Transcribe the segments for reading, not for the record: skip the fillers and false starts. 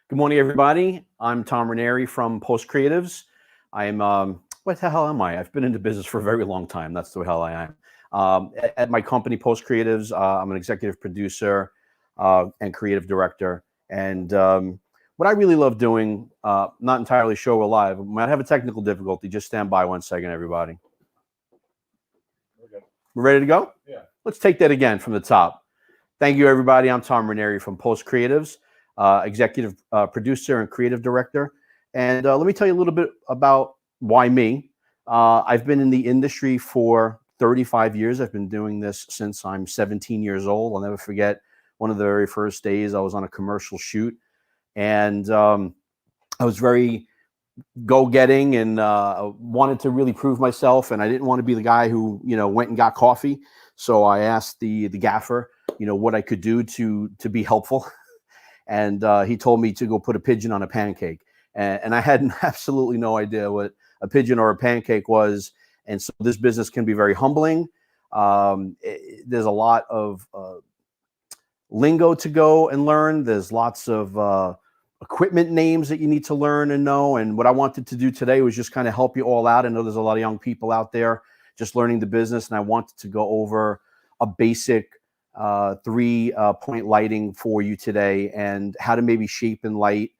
Good morning, everybody. I'm Tom Ranieri from Post Creatives. I'm, what the hell am I? I've been into business for a very long time. That's the hell I am. At my company, Post Creatives, I'm an executive producer and creative director. And what I really love doing, not entirely sure we're live. We might have a technical difficulty. Just stand by 1 second, everybody. We're ready to go? Yeah. Let's take that again from the top. Thank you, everybody. I'm Tom Ranieri from Post Creatives, executive producer and creative director. And let me tell you a little bit about why me. I've been in the industry for 35 years. I've been doing this since I'm 17 years old. I'll never forget one of the very first days I was on a commercial shoot. And I was very go-getting and wanted to really prove myself. And I didn't want to be the guy who, went and got coffee. So I asked the gaffer, what I could do to be helpful. And he told me to go put a pigeon on a pancake. And I had absolutely no idea what a pigeon or a pancake was. And so this business can be very humbling. There's a lot of lingo to go and learn. There's lots of equipment names that you need to learn and know. And what I wanted to do today was just kind of help you all out. I know there's a lot of young people out there just learning the business. And I wanted to go over a basic 3-point lighting for you today and how to maybe shape and light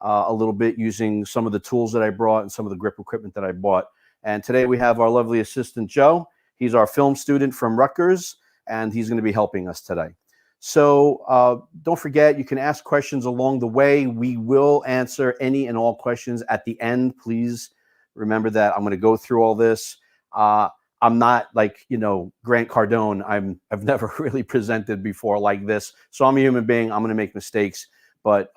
a little bit using some of the tools that I brought and some of the grip equipment that I bought. And today we have our lovely assistant, Joe. He's our film student from Rutgers, and he's going to be helping us today. So don't forget, you can ask questions along the way. We will answer any and all questions at the end. Please remember that I'm going to go through all this. I'm not like, Grant Cardone. I've never really presented before like this. So I'm a human being. I'm going to make mistakes, but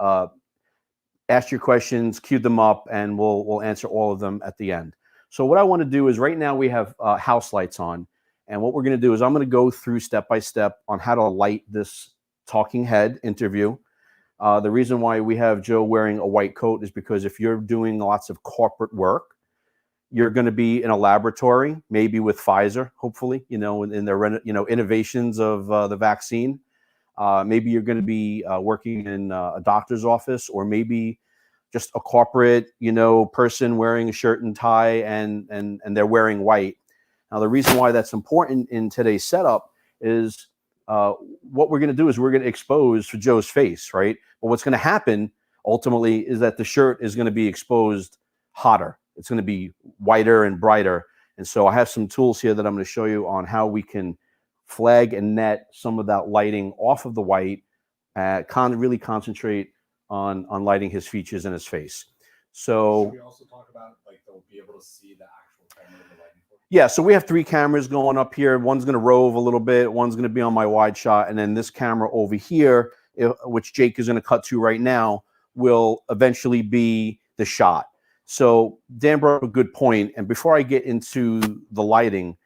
ask your questions, queue them up, and we'll answer all of them at the end. So what I want to do is right now we have house lights on. And what we're going to do is I'm going to go through step by step on how to light this talking head interview. The reason why we have Joe wearing a white coat is because if you're doing lots of corporate work, you're going to be in a laboratory, maybe with Pfizer, hopefully, in their, innovations of the vaccine. Maybe you're going to be working in a doctor's office, or maybe just a corporate, person wearing a shirt and tie and they're wearing white. Now, the reason why that's important in today's setup is what we're going to do is we're going to expose Joe's face, right? But what's going to happen ultimately is that the shirt is going to be exposed hotter. It's going to be whiter and brighter. And so I have some tools here that I'm going to show you on how we can flag and net some of that lighting off of the white, really concentrate on lighting his features and his face. So should we also talk about, they'll be able to see the actual camera of the lighting? Yeah, so we have 3 cameras going up here. One's going to rove a little bit. One's going to be on my wide shot. And then this camera over here, which Jake is going to cut to right now, will eventually be the shot. So Dan brought up a good point. And before I get into the lighting,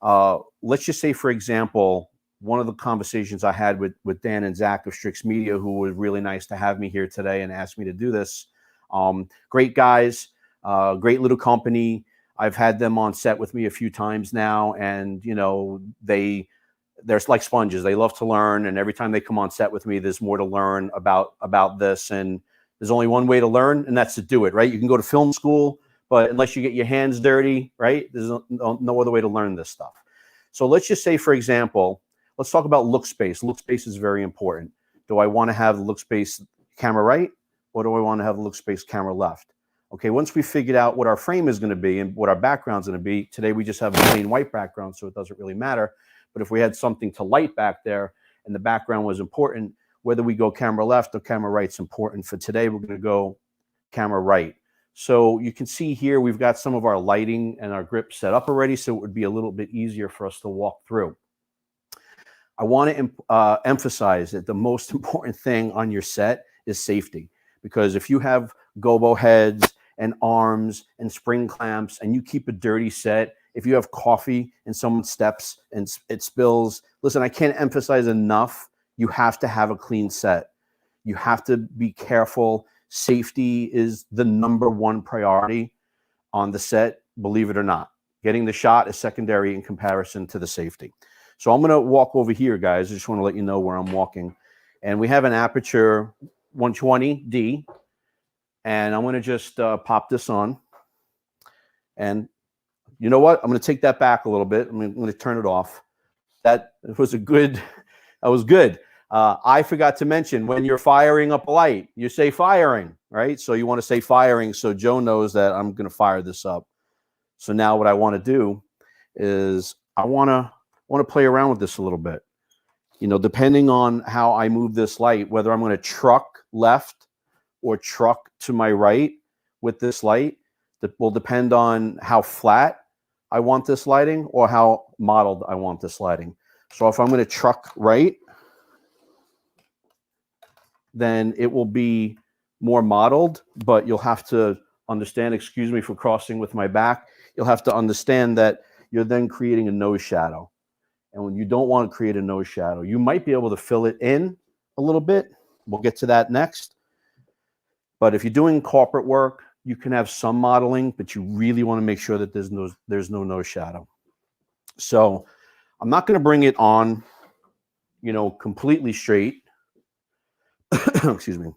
let's just say, for example, one of the conversations I had with Dan and Zach of Strix Media, who was really nice to have me here today and asked me to do this. Great guys, great little company. I've had them on set with me a few times now, and they're like sponges. They love to learn, and every time they come on set with me, there's more to learn about this. And there's only one way to learn, and that's to do it, right? You can go to film school, but unless you get your hands dirty, right, there's no other way to learn this stuff. So let's just say, for example, let's talk about look space. Look space is very important. Do I want to have the look space camera right, or do I want to have the look space camera left? Okay, once we figured out what our frame is going to be and what our background's going to be, today we just have a plain white background, so it doesn't really matter. But if we had something to light back there and the background was important, whether we go camera left or camera right is important. For today, we're going to go camera right. So you can see here we've got some of our lighting and our grip set up already, so it would be a little bit easier for us to walk through. I want to emphasize that the most important thing on your set is safety, because if you have gobo heads and arms and spring clamps and you keep a dirty set, if you have coffee and someone steps and it spills, listen, I can't emphasize enough, you have to have a clean set. You have to be careful. Safety is the #1 priority on the set, believe it or not. Getting the shot is secondary in comparison to the safety. So I'm going to walk over here, guys. I just want to let you know where I'm walking. And we have an aperture 120D. And I'm going to just pop this on. And you know what? I'm going to take that back a little bit. I'm going to turn it off. That was good. I forgot to mention, when you're firing up a light, you say firing, right? So you want to say firing so Joe knows that I'm going to fire this up. So now what I want to do is I want to play around with this a little bit. You know, depending on how I move this light, whether I'm going to truck left or truck to my right with this light, that will depend on how flat I want this lighting or how mottled I want this lighting. So if I'm going to truck right, then it will be more mottled, but you'll have to understand, excuse me for crossing with my back, you'll have to understand that you're then creating a nose shadow. And when you don't want to create a nose shadow, you might be able to fill it in a little bit. We'll get to that next. But if you're doing corporate work, you can have some modeling, but you really want to make sure that there's no nose shadow. So I'm not going to bring it on, you know, completely straight. Excuse me.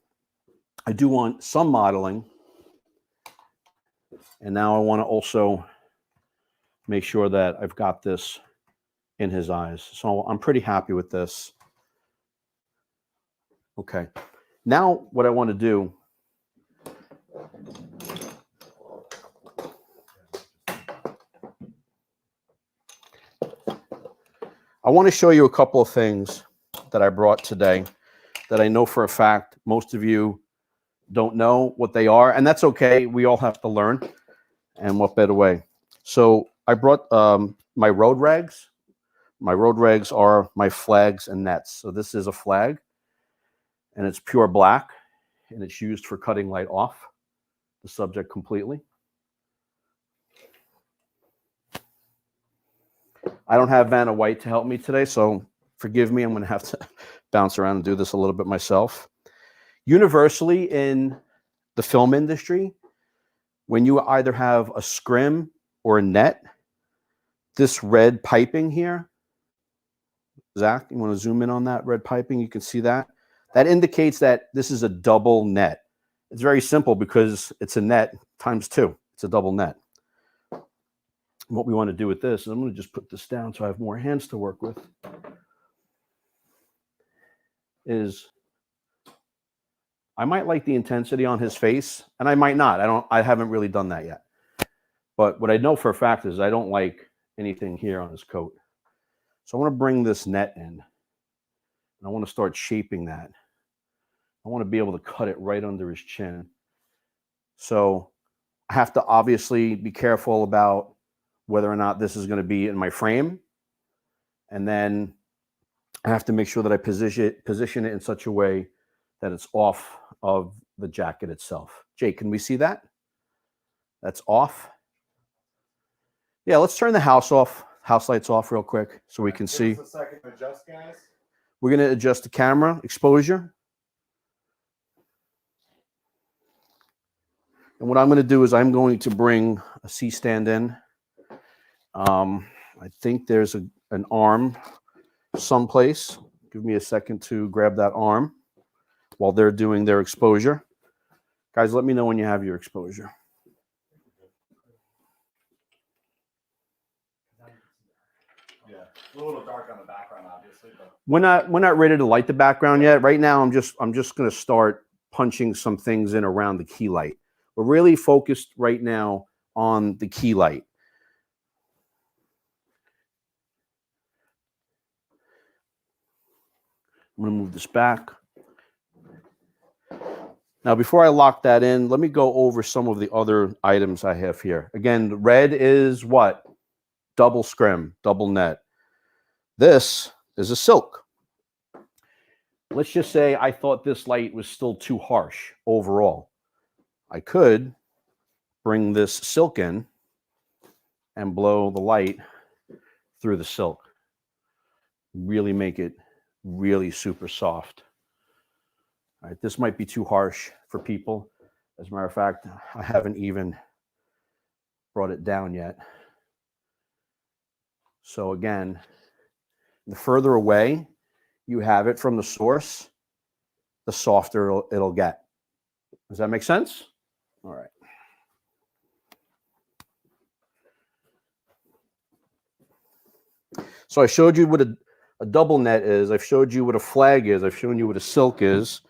I do want some modeling. And now I want to also make sure that I've got this in his eyes. So I'm pretty happy with this. Okay. Now what I want to do, I want to show you a couple of things that I brought today that I know for a fact most of you don't know what they are, and that's okay. We all have to learn, and what better way? So I brought my road rags. My road rags are my flags and nets. So this is a flag, and it's pure black, and it's used for cutting light off the subject completely. I don't have Vanna White to help me today, so forgive me. I'm going to have to bounce around and do this a little bit myself. Universally in the film industry, when you either have a scrim or a net, this red piping here, Zach, you want to zoom in on that red piping? You can see that. That indicates that this is a double net. It's very simple because it's a net times 2. It's a double net. What we want to do with this is I'm going to just put this down so I have more hands to work with. Is I might like the intensity on his face, and I might not. I haven't really done that yet. But what I know for a fact is I don't like anything here on his coat. So I want to bring this net in, and I want to start shaping that. I want to be able to cut it right under his chin. So I have to obviously be careful about whether or not this is going to be in my frame. And then I have to make sure that I position it in such a way that it's off of the jacket itself. Jake, can we see that? That's off. Yeah, let's turn the house lights off real quick so we can see. Give us a second to adjust, guys. We're going to adjust the camera exposure. And what I'm going to do is I'm going to bring a C-stand in. I think there's an arm someplace. Give me a second to grab that arm while they're doing their exposure. Guys, let me know when you have your exposure. Yeah, a little dark on the background, obviously. But We're not ready to light the background yet. Right now, I'm just going to start punching some things in around the key light. We're really focused right now on the key light. I'm going to move this back. Now, before I lock that in, let me go over some of the other items I have here. Again, the red is what? Double scrim, double net. This is a silk. Let's just say I thought this light was still too harsh overall. I could bring this silk in and blow the light through the silk. Really make it really super soft. All right, this might be too harsh for people. As a matter of fact, I haven't even brought it down yet. So again, the further away you have it from the source, the softer it'll get. Does that make sense? All right. So I showed you what a double net is. I've showed you what a flag is. I've shown you what a silk is.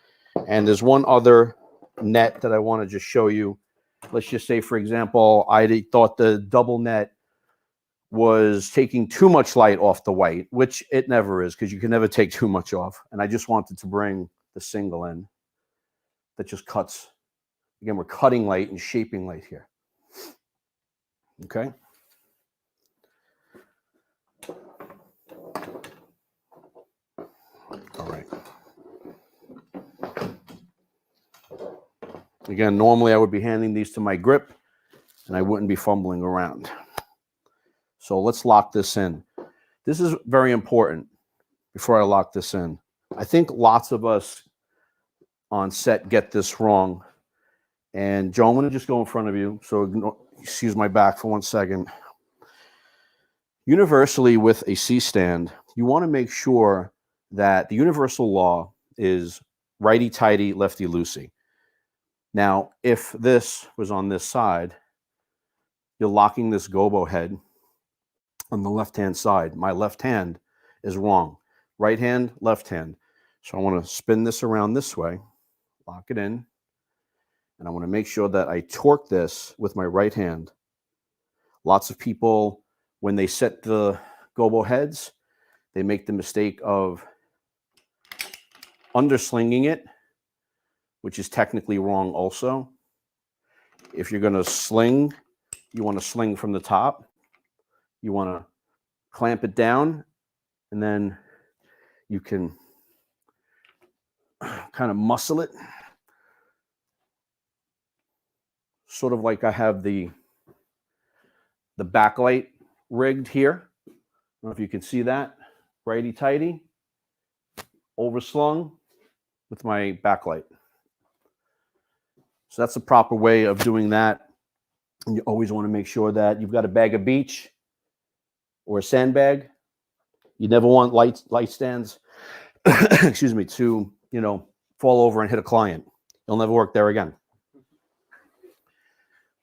And there's one other net that I want to just show you. Let's just say, for example, I thought the double net was taking too much light off the white, which it never is, because you can never take too much off. And I just wanted to bring the single in that just cuts. Again, we're cutting light and shaping light here. Okay. All right. Again, normally I would be handing these to my grip and I wouldn't be fumbling around. So let's lock this in. This is very important before I lock this in. I think lots of us on set get this wrong. And Joe, I'm going to just go in front of you. So excuse my back for 1 second. Universally with a C-stand, you want to make sure that the universal law is righty-tighty, lefty-loosey. Now, if this was on this side, you're locking this gobo head on the left-hand side. My left hand is wrong. Right hand, left hand. So I want to spin this around this way, lock it in, and I want to make sure that I torque this with my right hand. Lots of people, when they set the gobo heads, they make the mistake of underslinging it, which is technically wrong also. If you're going to sling, you want to sling from the top. You want to clamp it down, and then you can kind of muscle it. Sort of like I have the backlight rigged here. I don't know if you can see that. Righty-tighty, overslung with my backlight. So that's the proper way of doing that. And you always want to make sure that you've got a bag of beach or a sandbag. You never want light stands, excuse me, to, fall over and hit a client. You'll never work there again.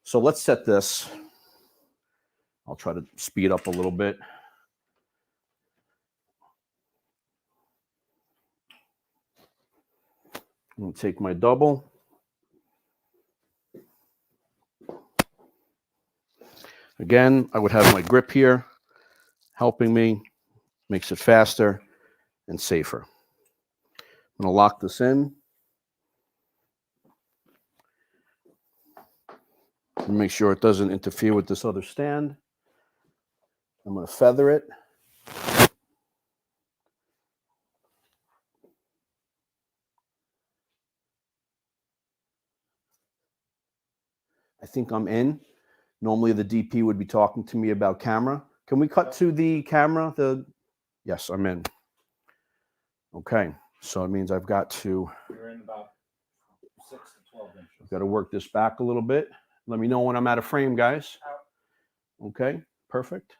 So let's set this. I'll try to speed up a little bit. I'm going to take my double. Again, I would have my grip here helping me, makes it faster and safer. I'm going to lock this in. And make sure it doesn't interfere with this other stand. I'm going to feather it. I think I'm in. Normally the DP would be talking to me about camera. Can we cut to the camera? Yes, I'm in. Okay, so it means I've got to. You're in about 6 to 12 inches. I've got to work this back a little bit. Let me know when I'm out of frame, guys. Okay, perfect.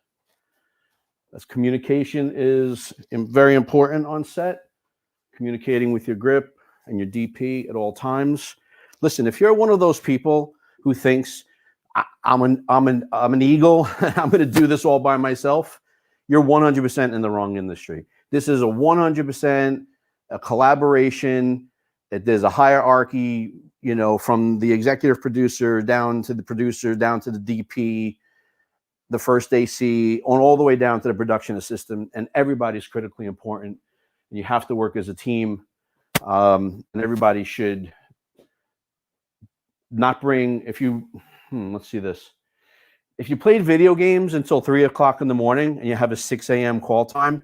That's communication is very important on set. Communicating with your grip and your DP at all times. Listen, if you're one of those people who thinks I'm an eagle, I'm going to do this all by myself, you're 100% in the wrong industry. This is a 100% a collaboration. There's a hierarchy, from the executive producer down to the producer, down to the DP, the first AC, on all the way down to the production assistant, and everybody's critically important. And you have to work as a team, and everybody should not bring, let's see this. If you played video games until 3 o'clock in the morning and you have a 6 a.m. call time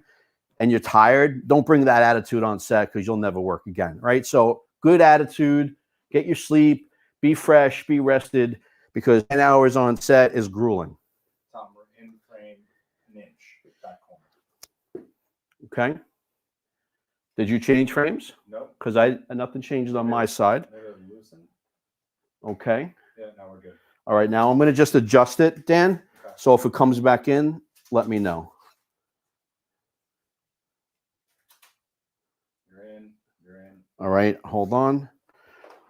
and you're tired, don't bring that attitude on set because you'll never work again, right? So good attitude, get your sleep, be fresh, be rested, because 10 hours on set is grueling. Tom, we're in frame an inch back corner. Okay. Did you change frames? No. Because nothing changed on my side. Maybe loosen. Okay. Yeah, now we're good. All right, now I'm going to just adjust it, Dan. Okay. So if it comes back in, let me know. You're in. All right, hold on.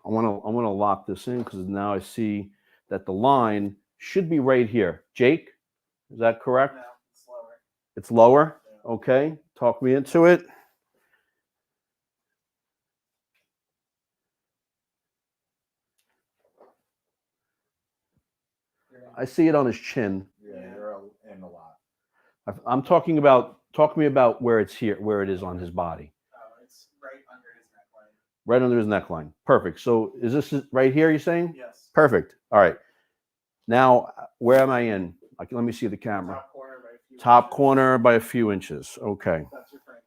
I want to lock this in because now I see that the line should be right here. Jake, is that correct? No, it's lower. It's lower? Yeah. Okay. Talk me into it. I see it on his chin. Yeah, you're in a lot. I'm talking about, talk to me about where it's here, where it is on his body. Oh, it's right under his neckline. Right under his neckline. Perfect. So is this right here, you're saying? Yes. Perfect. All right. Now, where am I in? Like, let me see the camera. Top corner by a few Top inches. corner by a few inches. Okay. That's your framing.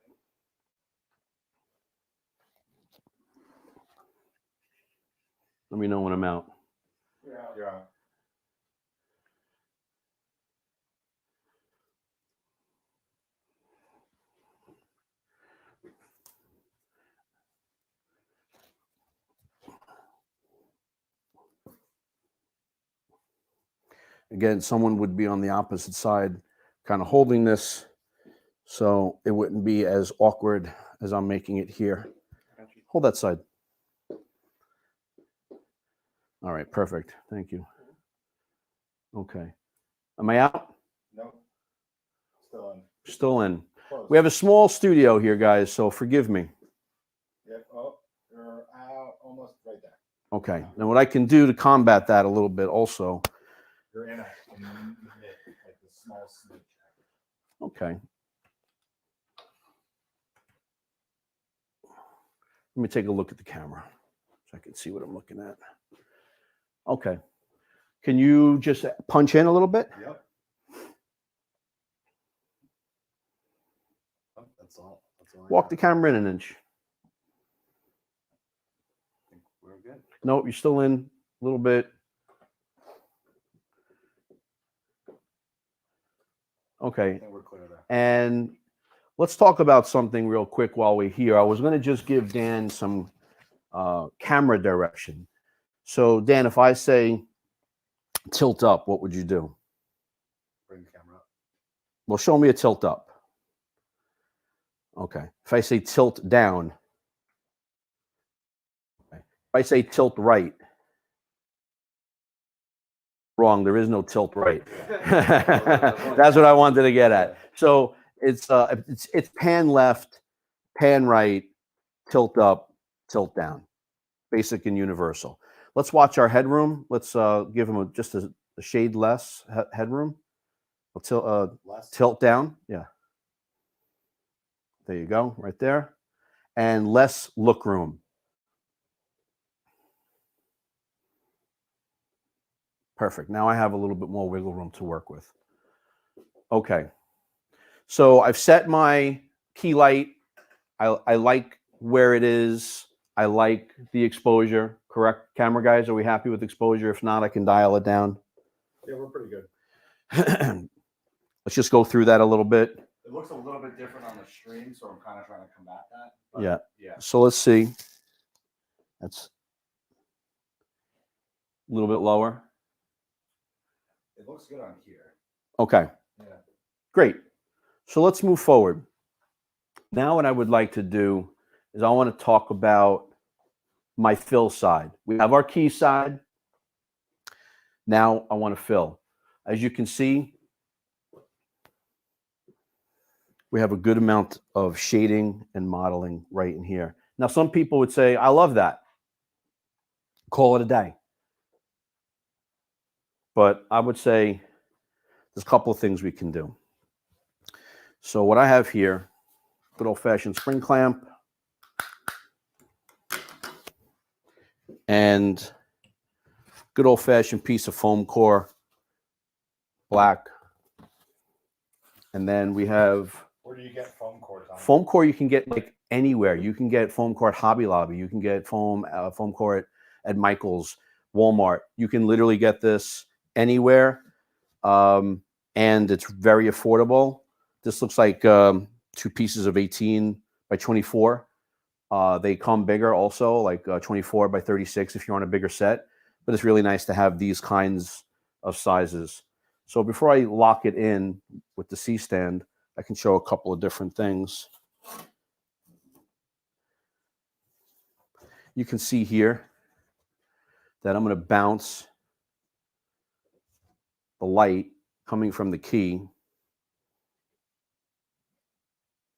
Let me know when I'm out. You're out. You're out. Again, someone would be on the opposite side, kind of holding this, so it wouldn't be as awkward as I'm making it here. Hold that side. All right, perfect. Thank you. Okay. Am I out? Nope. Still in. Still in. Close. We have a small studio here, guys, so forgive me. Yep. Oh, you're out. Almost right there. Okay. Now, what I can do to combat that a little bit also. You're in a knit, like the small smooch. Okay. Let me take a look at the camera so I can see what I'm looking at. Okay. Can you just punch in a little bit? Yep. Oh, that's all. That's all. Walk the camera in an inch. I think we're good. No, you're still in a little bit. Okay. I think we're clear there. And let's talk about something real quick while we're here. I was going to just give Dan some camera direction. So, Dan, if I say tilt up, what would you do? Bring the camera up. Well, show me a tilt up. Okay. If I say tilt down, okay. If I say tilt right, wrong. There is no tilt right. That's what I wanted to get at. So it's pan left, pan right, tilt up, tilt down, basic and universal. Let's watch our headroom. Let's give him just a shade less headroom. Tilt down. Yeah. There you go, right there. And less look room. Perfect. Now I have a little bit more wiggle room to work with. Okay. So I've set my key light. I like where it is. I like the exposure. Correct, camera guys? Are we happy with exposure? If not, I can dial it down. Yeah, we're pretty good. Let's just go through that a little bit. It looks a little bit different on the stream, so I'm kind of trying to combat that. But Yeah. Yeah. So let's see. That's a little bit lower. It looks good on here. Okay. Yeah. Great. So let's move forward. Now what I would like to do is I want to talk about my fill side. We have our key side. Now I want to fill. As you can see, we have a good amount of shading and modeling right in here. Now, some people would say, I love that. Call it a day. But I would say there's a couple of things we can do. So what I have here, good old-fashioned spring clamp and good old-fashioned piece of foam core, black. And then we have Where do you get foam core, Tom? foam core. You can get like anywhere. You can get foam core at Hobby Lobby. You can get foam core at Michael's, Walmart. You can literally get this anywhere, and it's very affordable. This looks like 2 pieces of 18 by 24. They come bigger also, like 24 by 36 if you're on a bigger set. But it's really nice to have these kinds of sizes. So before I lock it in with the C-stand, I can show a couple of different things. You can see here, that I'm going to bounce the light coming from the key,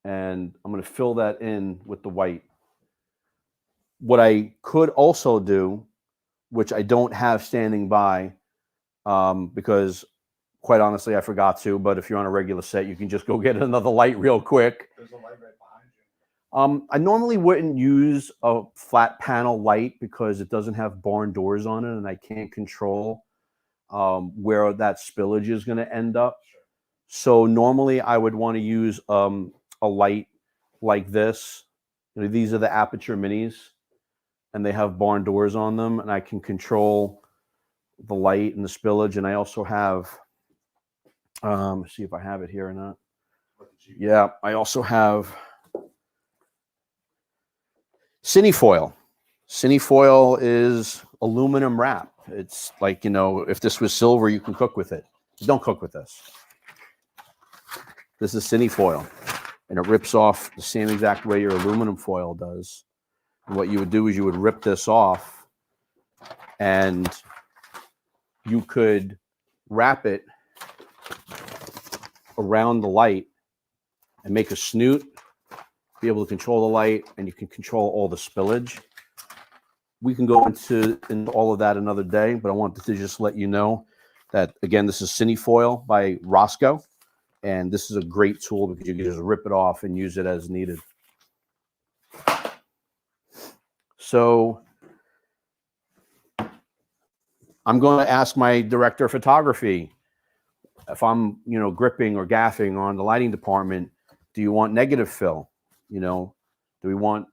and I'm going to fill that in with the white. What I could also do, which I don't have standing by, because quite honestly, I forgot to, but if you're on a regular set, you can just go get another light real quick. There's a light right behind you. I normally wouldn't use a flat panel light because it doesn't have barn doors on it, and I can't control where that spillage is going to end up. Sure. So normally I would want to use a light like this. You know, these are the Aperture Minis, and they have barn doors on them, and I can control the light and the spillage. And I also have, let's see if I have it here or not. Yeah, I also have Cinefoil. Cinefoil is aluminum wrap. It's like, you know, if this was silver, you can cook with it. Don't cook with this. This is Cinefoil, and it rips off the same exact way your aluminum foil does. And what you would do is you would rip this off, and you could wrap it around the light and make a snoot, be able to control the light, and you can control all the spillage. We can go into all of that another day, but I wanted to just let you know that, again, this is Cinefoil by Roscoe, and this is a great tool because you can just rip it off and use it as needed. So I'm going to ask my director of photography, if I'm, you know, gripping or gaffing on the lighting department, do you want negative fill? You know, do we want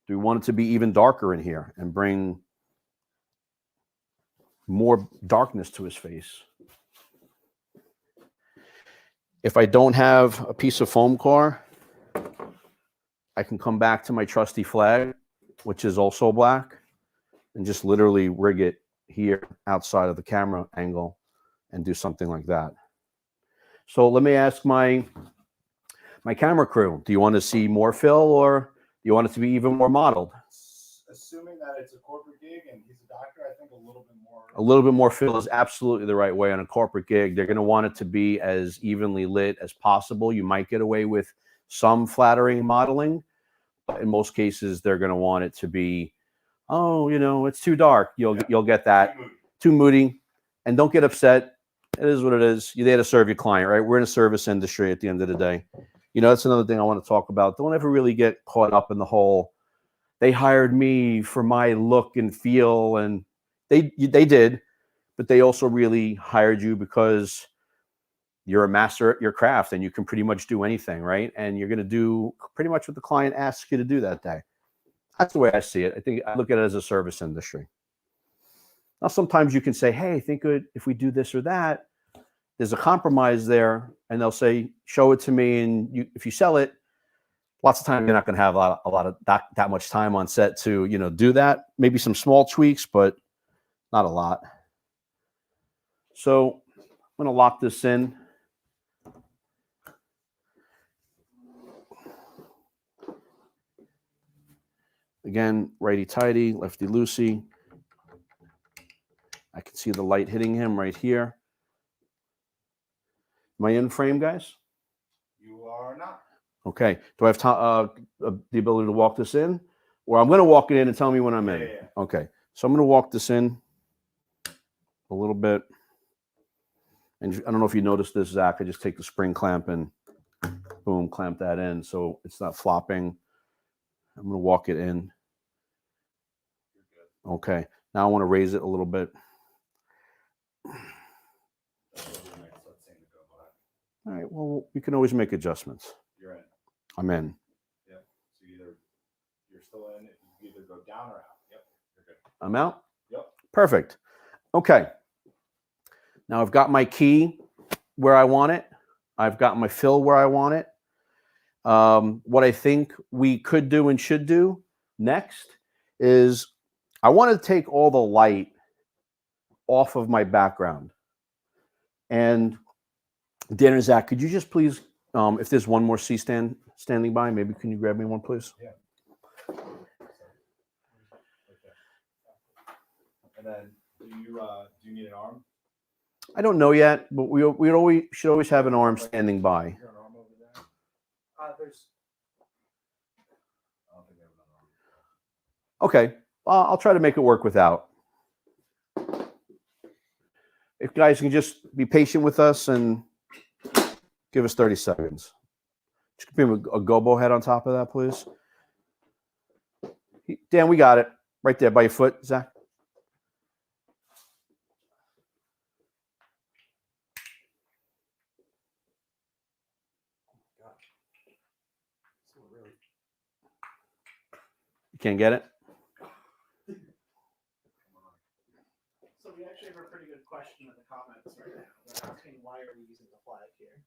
it to be even darker in here and bring more darkness to his face? If I don't have a piece of foam core, I can come back to my trusty flag, which is also black, and just literally rig it here outside of the camera angle and do something like that. So let me ask my camera crew, do you want to see more fill, or do you want it to be even more modeled? Assuming that it's a corporate gig and he's a doctor, I think a little bit more. A little bit more fill is absolutely the right way on a corporate gig. They're going to want it to be as evenly lit as possible. You might get away with some flattering modeling, but in most cases, they're going to want it to be, oh, you know, it's too dark. You'll get that. Too moody. And don't get upset. It is what it is. You're there to serve your client, right? We're in a service industry at the end of the day. You know, that's another thing I want to talk about. Don't ever really get caught up in the whole, they hired me for my look and feel, and they did, but they also really hired you because you're a master at your craft and you can pretty much do anything, right? And you're going to do pretty much what the client asks you to do that day. That's the way I see it. I think I look at it as a service industry. Now, sometimes you can say, hey, I think if we do this or that, there's a compromise there, and they'll say, show it to me, and if you sell it, lots of times you're not going to have a lot of that much time on set to, you know, do that. Maybe some small tweaks, but not a lot. So I'm going to lock this in. Again, righty-tighty, lefty-loosey. I can see the light hitting him right here. Am I in frame, guys? You are not. Okay. Do I have the ability to walk this in? Or I'm going to walk it in and tell me when I'm in. Yeah. Okay. So I'm going to walk this in a little bit. And I don't know if you noticed this, Zach. I just take the spring clamp and boom, clamp that in so it's not flopping. I'm going to walk it in. Okay. Now I want to raise it a little bit. All right. Well, we can always make adjustments. You're in. I'm in. Yeah. So you're still in. You either go down or out. Yep. You're good. I'm out? Yep. Perfect. Okay. Now I've got my key where I want it. I've got my fill where I want it. What I think we could do and should do next is I want to take all the light off of my background. And Dan and Zach, could you just please, if there's one more C-stand standing by, maybe can you grab me one, please? Yeah. And then Do you need an arm? I don't know yet, but we should always have an arm standing by. Is there an arm over there? There's I don't think they have an arm. Okay, I'll try to make it work without. If guys can just be patient with us and give us 30 seconds. Just give him a gobo head on top of that, please. Dan, we got it. Right there by your foot, Zach. You can't get it? So we actually have a pretty good question in the comments right now. They're asking why are we using the flag here?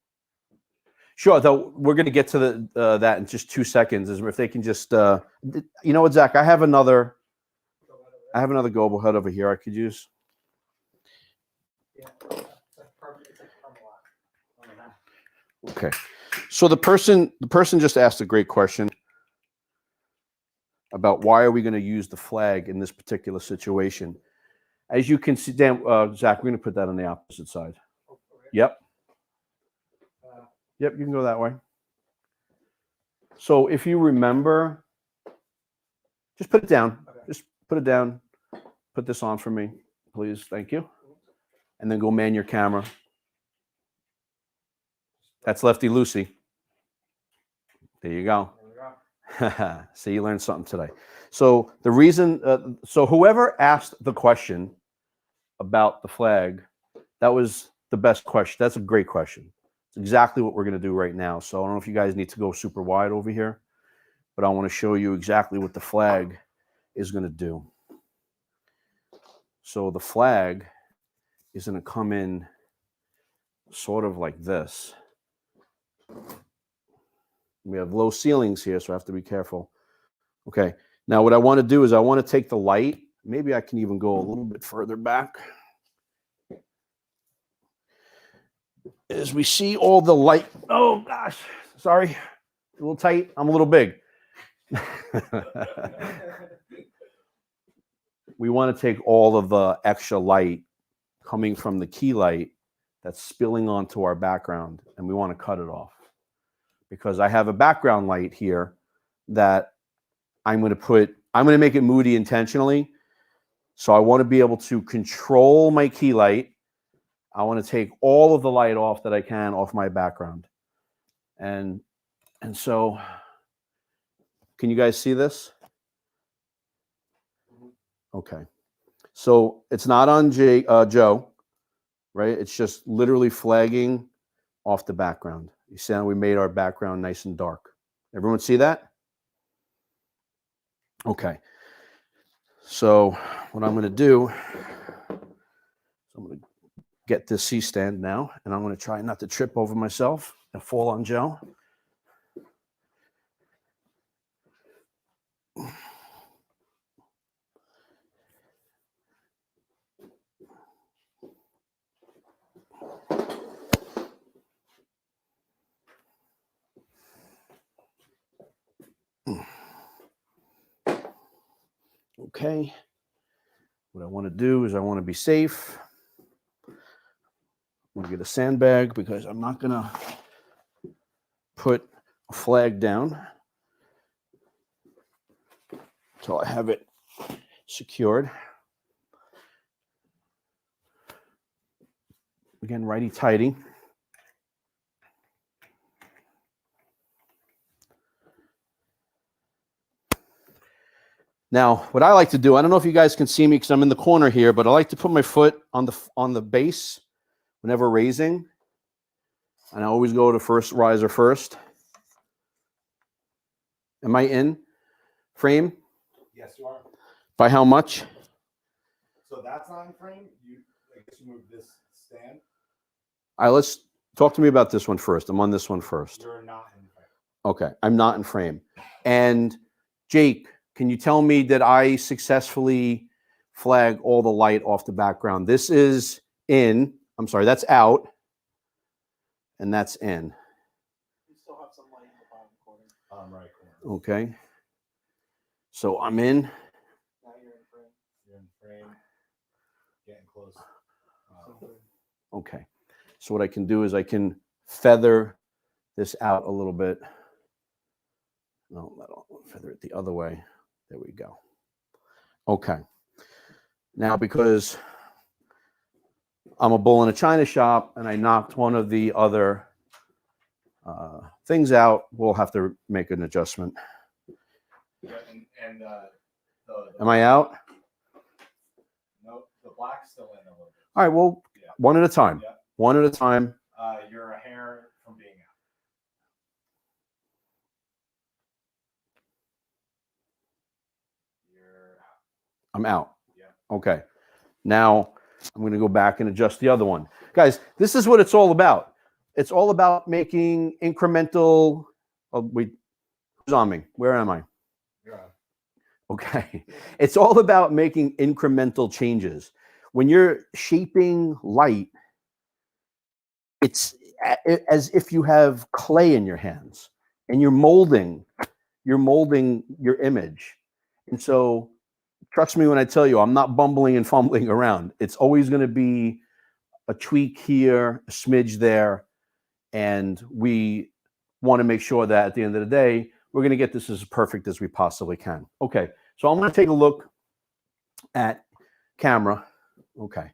Sure, though we're going to get to that in just 2 seconds. Is if they can just, you know what, Zach? I have another gobo head over here I could use. Yeah, that's perfect. It's like Carmelot. Okay, so the person just asked a great question about why are we going to use the flag in this particular situation. As you can see, Dan, Zach, we're going to put that on the opposite side. Oh, okay. Yep. Yep, you can go that way. So if you remember, just put it down. Okay. Just put it down. Put this on for me, please. Thank you. And then go man your camera. That's Lefty Lucy. There you go. There we go. See, you learned something today. So the reason, so whoever asked the question about the flag, that was the best question. That's a great question. It's exactly what we're going to do right now. So I don't know if you guys need to go super wide over here, but I want to show you exactly what the flag is going to do. So the flag is going to come in sort of like this. We have low ceilings here, so I have to be careful. Okay, now what I want to do is I want to take the light. Maybe I can even go a little bit further back. As we see all the light. Oh, gosh, sorry. A little tight. I'm a little big. We want to take all of the extra light coming from the key light that's spilling onto our background, and we want to cut it off. Because I have a background light here that I'm going to make it moody intentionally. So I want to be able to control my key light. I want to take all of the light off that I can off my background. And so, can you guys see this? Okay. So it's not on Joe, right? It's just literally flagging off the background. You see how we made our background nice and dark. Everyone see that? Okay. So what I'm going to do, I'm going to get this C-stand now, and I'm going to try not to trip over myself and fall on Joe. Okay. What I want to do is I want to be safe. I'm going to get a sandbag because I'm not going to put a flag down until I have it secured. Again, righty-tighty. Now, what I like to do, I don't know if you guys can see me because I'm in the corner here, but I like to put my foot on the base whenever raising. And I always go to first riser first. Am I in frame? Yes, you are. By how much? So that's not in frame. I guess you move this stand. All right, let's talk to me about this one first. I'm on this one first. You're not in frame. Okay, I'm not in frame. And Jake, can you tell me that I successfully flag all the light off the background? This is in. I'm sorry, that's out. And that's in. You still have some light in the bottom corner. Right corner. Okay. So I'm in. Now you're in frame. You're in frame. Okay. So what I can do is I can feather this out a little bit. No, I'll feather it the other way. There we go. Okay. Now, because I'm a bull in a china shop and I knocked one of the other things out, we'll have to make an adjustment. Yeah, and Am I out? No, the black's still in a little bit. All right, well, Yeah. one at a time. Yeah. One at a time. You're a hair from being out. You're out. I'm out. Yeah. Okay. Now I'm going to go back and adjust the other one. Guys, this is what it's all about. It's all about making incremental. Oh, wait, who's on me? Where am I? You're out. Okay. It's all about making incremental changes. When you're shaping light, it's as if you have clay in your hands and you're molding your image. And so trust me when I tell you, I'm not bumbling and fumbling around. It's always going to be a tweak here, a smidge there. And we want to make sure that at the end of the day, we're going to get this as perfect as we possibly can. Okay, so I'm going to take a look at camera. Okay.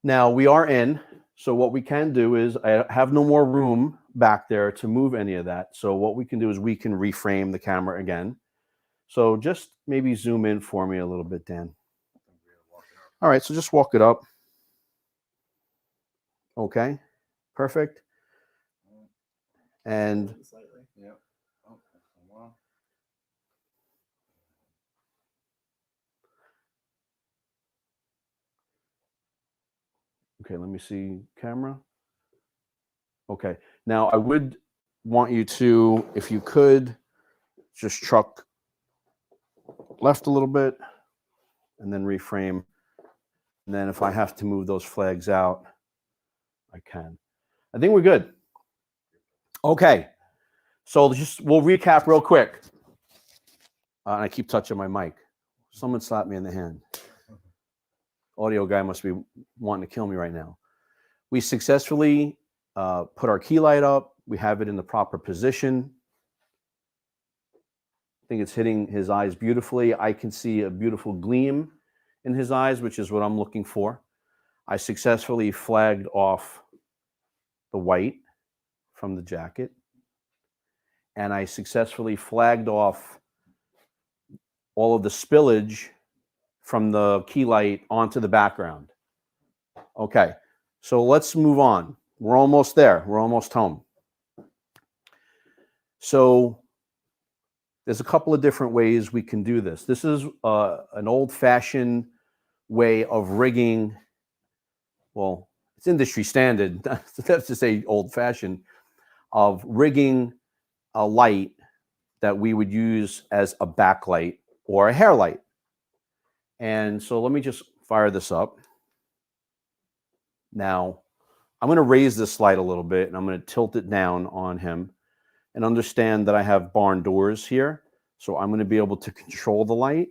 Now we are in. So what we can do is I have no more room back there to move any of that. So what we can do is we can reframe the camera again. So just maybe zoom in for me a little bit, Dan. All right, so just walk it up. Okay, perfect. And Slightly. Yeah. Oh, wow. okay, let me see camera. Okay, now I would want you to, if you could, just truck left a little bit and then reframe. And then if I have to move those flags out, I can. I think we're good. Okay, so we'll recap real quick. And I keep touching my mic. Someone slapped me in the hand. Audio guy must be wanting to kill me right now. We successfully put our key light up. We have it in the proper position. I think it's hitting his eyes beautifully. I can see a beautiful gleam in his eyes, which is what I'm looking for. I successfully flagged off the white from the jacket. And I successfully flagged off all of the spillage from the key light onto the background. Okay, so let's move on. We're almost there. We're almost home. So there's a couple of different ways we can do this. This is an old-fashioned way of rigging. Well, it's industry standard. That's to say old-fashioned, of rigging a light that we would use as a backlight or a hair light. And so let me just fire this up. Now, I'm going to raise this light a little bit, and I'm going to tilt it down on him and understand that I have barn doors here. So I'm going to be able to control the light.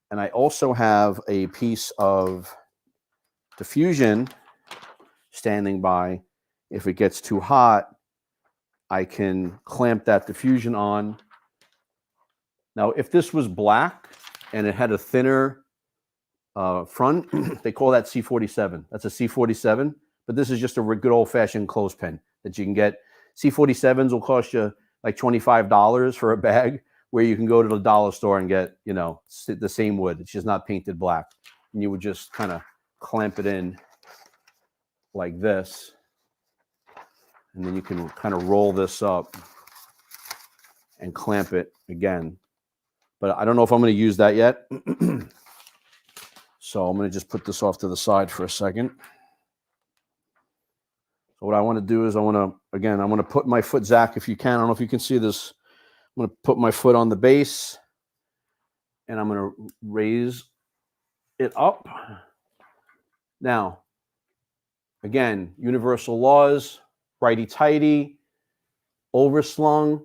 And I also have a piece of diffusion standing by. If it gets too hot, I can clamp that diffusion on. Now, if this was black and it had a thinner front, they call that C47. That's a C47, but this is just a good old-fashioned clothespin that you can get. C47s will cost you like $25 for a bag, where you can go to the dollar store and get, you know, the same wood. It's just not painted black. And you would just kind of clamp it in like this. And then you can kind of roll this up and clamp it again. But I don't know if I'm going to use that yet. So I'm going to just put this off to the side for a second. So what I want to do is I want to put my foot, Zach, if you can. I don't know if you can see this. I'm going to put my foot on the base, and I'm going to raise it up. Now, again, universal laws, righty-tighty, overslung.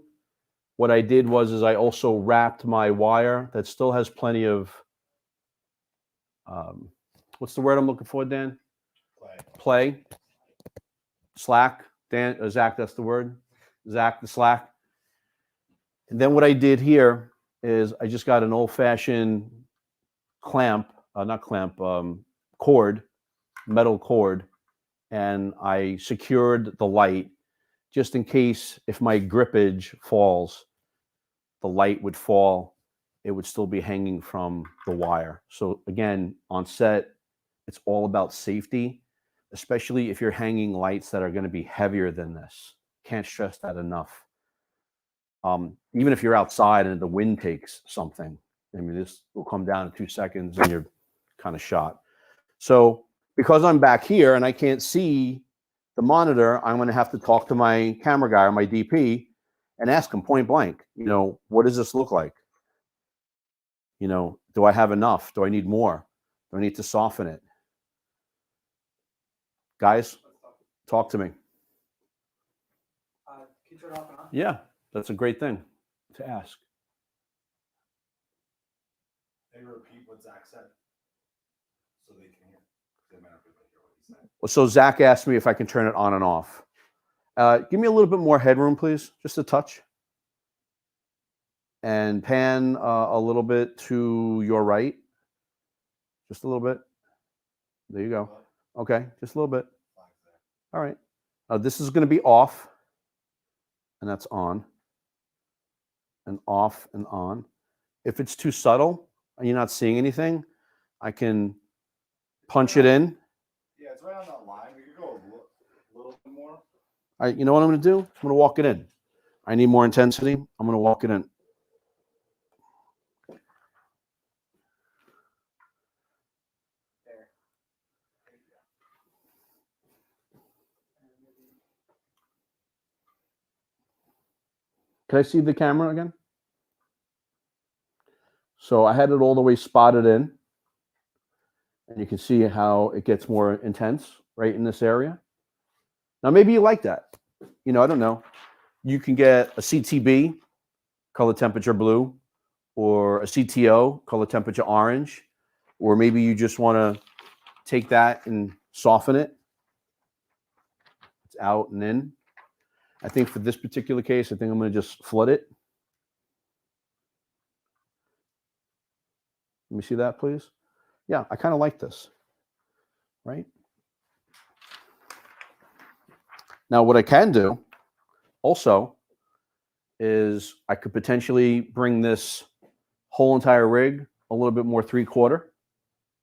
What I did was I also wrapped my wire that still has plenty of, what's the word I'm looking for, Dan? play. Slack, Dan, Zach, that's the word. Zach, the slack. And then what I did here is I just got an old-fashioned clamp, not clamp, cord, metal cord, and I secured the light just in case if my grippage falls, the light would fall, it would still be hanging from the wire. So again, on set, it's all about safety, especially if you're hanging lights that are going to be heavier than this. Can't stress that enough. Even if you're outside and the wind takes something, I mean, this will come down in 2 seconds and you're kind of shot. So because I'm back here and I can't see the monitor, I'm going to have to talk to my camera guy or my DP and ask him point blank, what does this look like? Do I have enough? Do I need more? Do I need to soften it? Guys, talk to me. Can you turn it off and on? Yeah, that's a great thing to ask. Maybe repeat what Zach said so they can hear. They might not be able to hear what he said. So Zach asked me if I can turn it on and off. Give me a little bit more headroom, please, just a touch. And pan a little bit to your right. Just a little bit. There you go. Okay, just a little bit. All right. This is going to be off, and that's on, and off and on. If it's too subtle and you're not seeing anything, I can punch it in. Yeah, it's right on that line. We could go a little bit more. All right, you know what I'm going to do? I'm going to walk it in. I need more intensity. I'm going to walk it in. Can I see the camera again? So I had it all the way spotted in. And you can see how it gets more intense right in this area. Now, maybe you like that. I don't know. You can get a CTB, color temperature blue, or a CTO, color temperature orange, or maybe you just want to take that and soften it. It's out and in. I think for this particular case, I think I'm going to just flood it. Let me see that, please. Yeah, I kind of like this, right? Now, what I can do also is I could potentially bring this whole entire rig a little bit more 3/4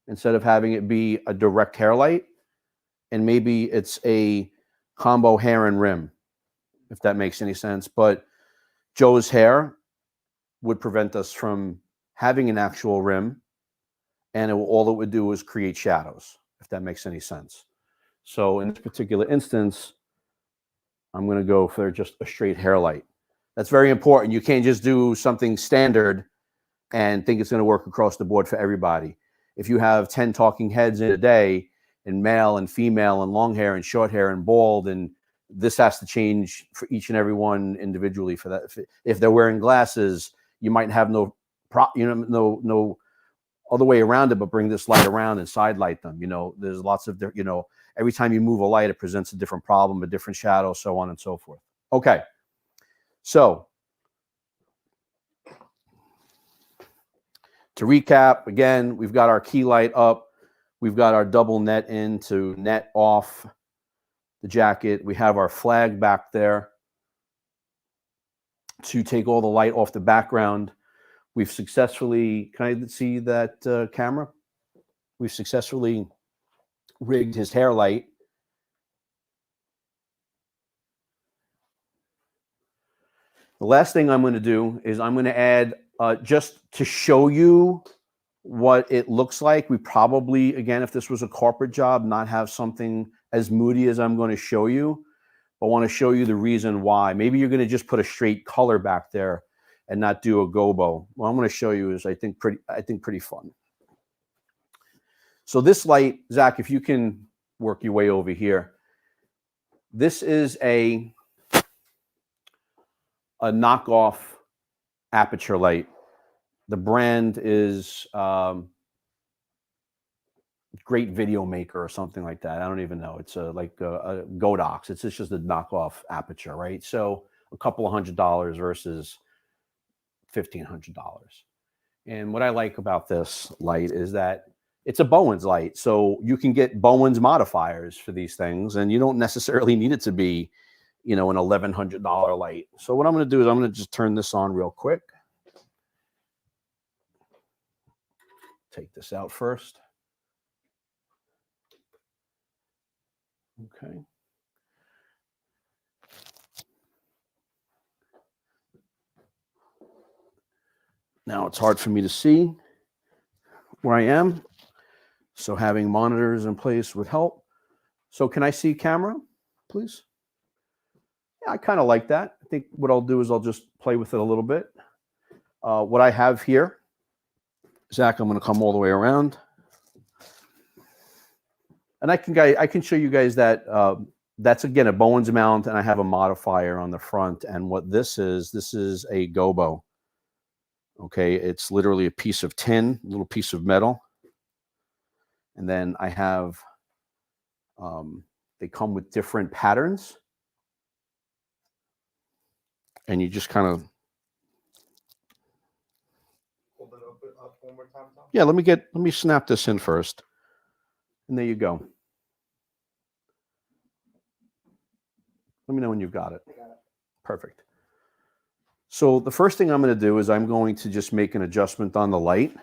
instead of having it be a direct hair light. And maybe it's a combo hair and rim, if that makes any sense. But Joe's hair would prevent us from having an actual rim, and all it would do is create shadows, if that makes any sense. So in this particular instance, I'm going to go for just a straight hair light. That's very important. You can't just do something standard and think it's going to work across the board for everybody. If you have 10 talking heads in a day, and male and female and long hair and short hair and bald, and this has to change for each and every one individually for that. If they're wearing glasses, you might have no other way around it, but bring this light around and side light them. There's lots of, every time you move a light, it presents a different problem, a different shadow, so on and so forth. Okay. So to recap, again, we've got our key light up. We've got our double net in to net off the jacket. We have our flag back there to take all the light off the background. We've successfully, can I see that camera? We've successfully rigged his hair light. The last thing I'm going to do is I'm going to add, just to show you what it looks like. We probably, again, if this was a corporate job, not have something as moody as I'm going to show you, but want to show you the reason why. Maybe you're going to just put a straight color back there and not do a gobo. What I'm going to show you is, I think pretty fun. So this light, Zach, if you can work your way over here. This is a knockoff aperture light. The brand is great video maker or something like that. I don't even know. It's like a Godox. It's just a knockoff aperture, right? So a couple of $100 versus $1,500. And what I like about this light is that it's a Bowens light. So you can get Bowens modifiers for these things, and you don't necessarily need it to be, an $1,100 light. So what I'm going to do is I'm going to just turn this on real quick. Take this out first. Okay. Now it's hard for me to see where I am, so having monitors in place would help. So can I see camera, please? Yeah, I kind of like that. I think what I'll do is I'll just play with it a little bit. What I have here, Zach, I'm going to come all the way around. And I can show you guys that that's, again, a Bowens mount, and I have a modifier on the front. And what this is a gobo. Okay, it's literally a piece of tin, a little piece of metal. And then I have, they come with different patterns. And you just kind of. Hold it up one more time, Tom. Yeah, let me snap this in first. And there you go. Let me know when you've got it. I got it. Perfect. So the first thing I'm going to do is I'm going to just make an adjustment on the light.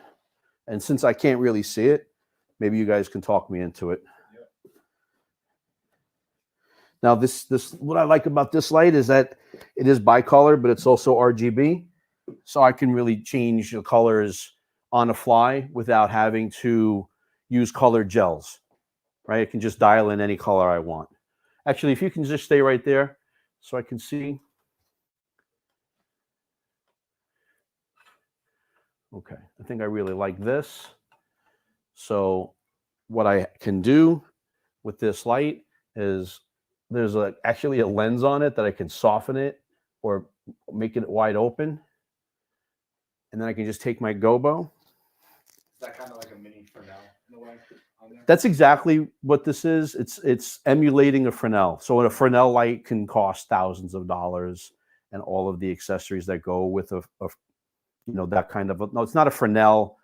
And since I can't really see it, maybe you guys can talk me into it. Yep. Now, this what I like about this light is that it is bicolor, but it's also RGB. So I can really change the colors on the fly without having to use colored gels, right? I can just dial in any color I want. Actually, if you can just stay right there so I can see. Okay, I think I really like this. So what I can do with this light is there's actually a lens on it that I can soften it or make it wide open. And then I can just take my gobo. Is that kind of like a mini Fresnel in a way on there? That's exactly what this is. It's emulating a Fresnel. So a Fresnel light can cost thousands of dollars, and all of the accessories that go with a that kind of no, it's not a Fresnel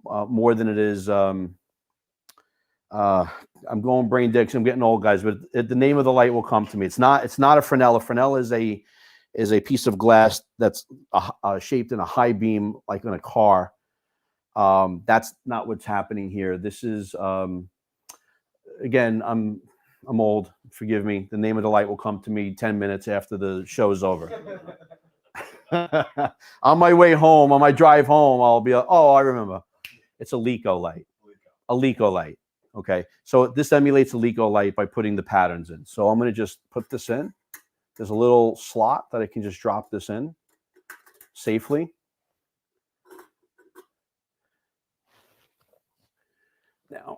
more than it is. I'm going brain dead because I'm getting old, guys. But the name of the light will come to me. It's not a Fresnel. A Fresnel is a piece of glass that's shaped in a high beam, like in a car. That's not what's happening here. This is again, I'm old. Forgive me. The name of the light will come to me 10 minutes after the show's over. On my way home, on my drive home, I'll be like, oh, I remember. It's a Lico light. A Lico light. Okay. So this emulates a Lico light by putting the patterns in. So I'm going to just put this in. There's a little slot that I can just drop this in safely. Now,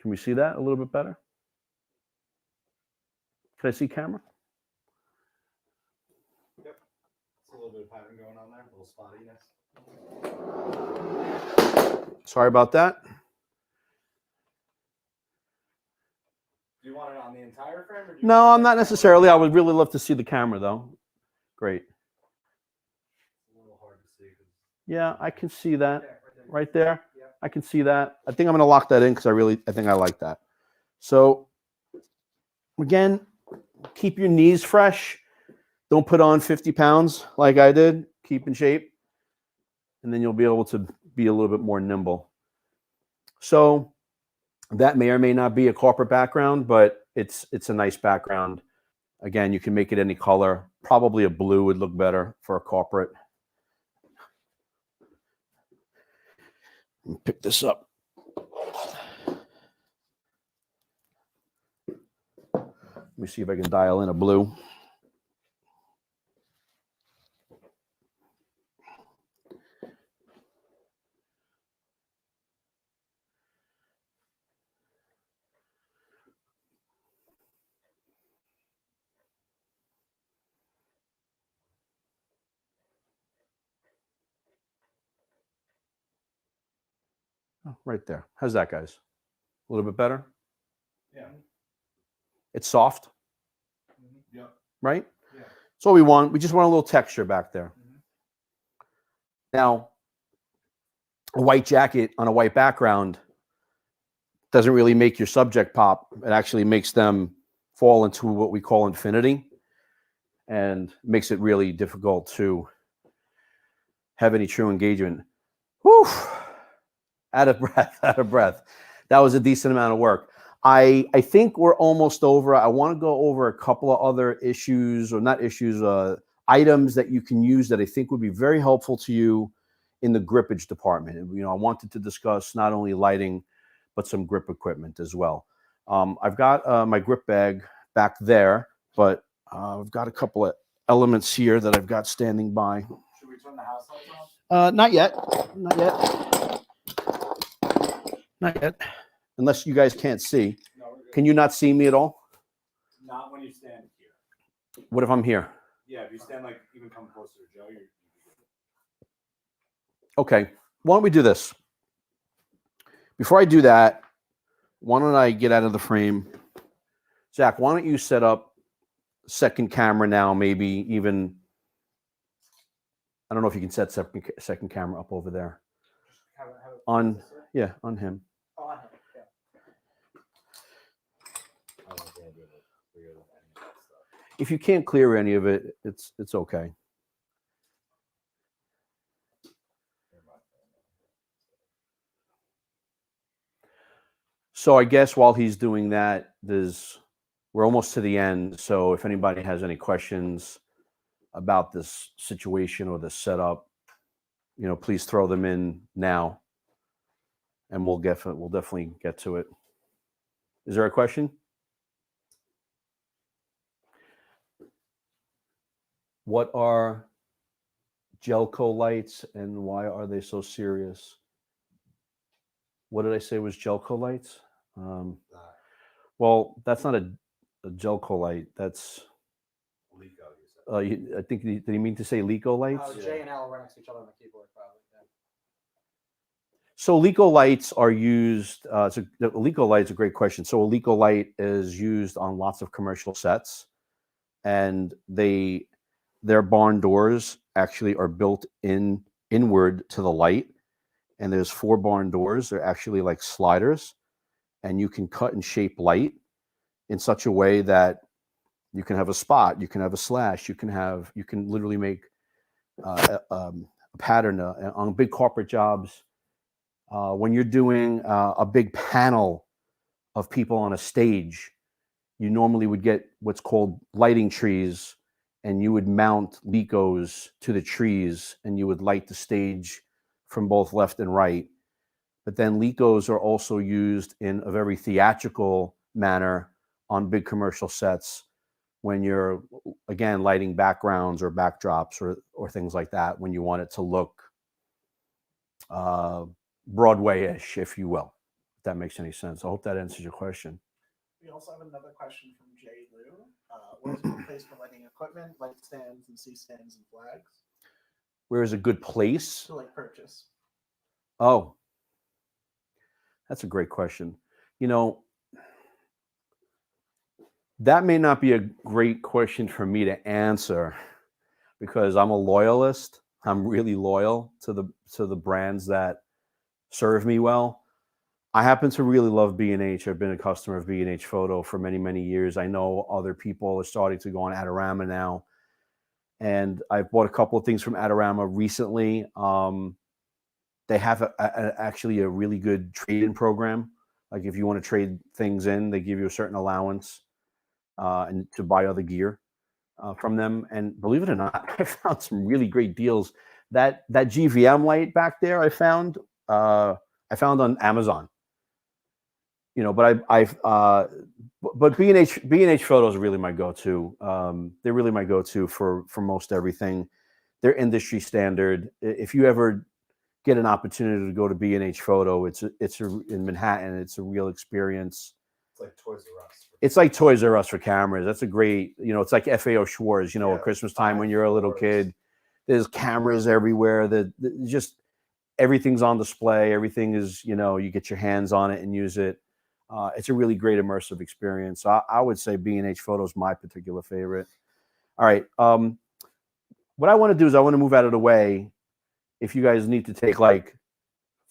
can we see that a little bit better? Can I see camera? Yep. It's a little bit of pattern going on there, a little spottiness. Sorry about that. Do you want it on the entire frame? Or do you No, want I'm not necessarily. I would really love to see the camera, though. Great. It's a little hard to see. Yeah, I can see that right there. Yeah. I can see that. I think I'm going to lock that in because I think I like that. So, again, keep your knees fresh. Don't put on 50 pounds like I did. Keep in shape. And then you'll be able to be a little bit more nimble. So that may or may not be a corporate background, but it's a nice background. Again, you can make it any color. Probably a blue would look better for a corporate. Pick this up. Let me see if I can dial in a blue. right there. How's that, guys? A little bit better? Yeah. It's soft, Yeah. right? Yeah. That's all we want. We just want a little texture back there. Mhm. Now, a white jacket on a white background doesn't really make your subject pop. It actually makes them fall into what we call infinity and makes it really difficult to have any true engagement. Whew. Out of breath, out of breath. That was a decent amount of work. I think we're almost over. I want to go over a couple of other issues, or not issues, items that you can use that I think would be very helpful to you in the grippage department. And, I wanted to discuss not only lighting, but some grip equipment as well. I've got my grip bag back there, but I've got a couple of elements here that I've got standing by. Should we turn the house lights on? Not yet. Not yet. Not yet. Unless you guys can't see. No, we're good. Can you not see me at all? Not when you stand here. What if I'm here? Yeah, if you stand like even come closer to Joe, you're Okay. Why don't we do this? Before I do that, why don't I get out of the frame? Zach, why don't you set up second camera now, maybe even, I don't know if you can set second camera up over there. Have it On, yeah, on him. Oh, I have it, yeah. I don't think I'll be able to figure out any of that stuff. If you can't clear any of it, it's okay. So I guess while he's doing that, we're almost to the end. So if anybody has any questions about this situation or the setup, please throw them in now, and we'll definitely get to it. Is there a question? What are Gelco lights and why are they so serious? What did I say was Gelco lights? Well, that's not a Gelco light. That's Lico, you said. I think did he mean to say Lico lights? Oh, J and L are right next to each other on the keyboard, probably. Yeah. So Lico lights are used. The Lico light is a great question. So a Lico light is used on lots of commercial sets, and their barn doors actually are built inward to the light. And there's 4 barn doors. They're actually like sliders, and you can cut and shape light in such a way that you can have a spot, you can have a slash, you can literally make a pattern on big corporate jobs. When you're doing a big panel of people on a stage, you normally would get what's called lighting trees, and you would mount Licos to the trees, and you would light the stage from both left and right. But then Licos are also used in a very theatrical manner on big commercial sets when you're, again, lighting backgrounds or backdrops or things like that, when you want it to look Broadway-ish, if you will, if that makes any sense. I hope that answers your question. We also have another question from Jay Liu. What is a good place for lighting equipment, light stands and C-stands and flags Where is a good place? to purchase? Oh, that's a great question. That may not be a great question for me to answer because I'm a loyalist. I'm really loyal to the brands that serve me well. I happen to really love B&H. I've been a customer of B&H Photo for many, many years. I know other people are starting to go on Adorama now, and I've bought a couple of things from Adorama recently. They have actually a really good trade-in program. Like if you want to trade things in, they give you a certain allowance and to buy other gear from them. And believe it or not, I found some really great deals. That GVM light back there, I found on Amazon. But but B&H Photos are really my go-to. They're really my go-to for most everything. They're industry standard. If you ever get an opportunity to go to B&H Photo, it's in Manhattan. It's a real experience. It's like Toys R Us. It's like Toys R Us for cameras. That's a great, it's like FAO Schwartz, at Christmas time when you're a little kid. There's cameras everywhere. Just everything's on display. Everything is, you get your hands on it and use it. It's a really great immersive experience. So I would say B&H Photo is my particular favorite. All right. What I want to do is I want to move out of the way. If you guys need to take like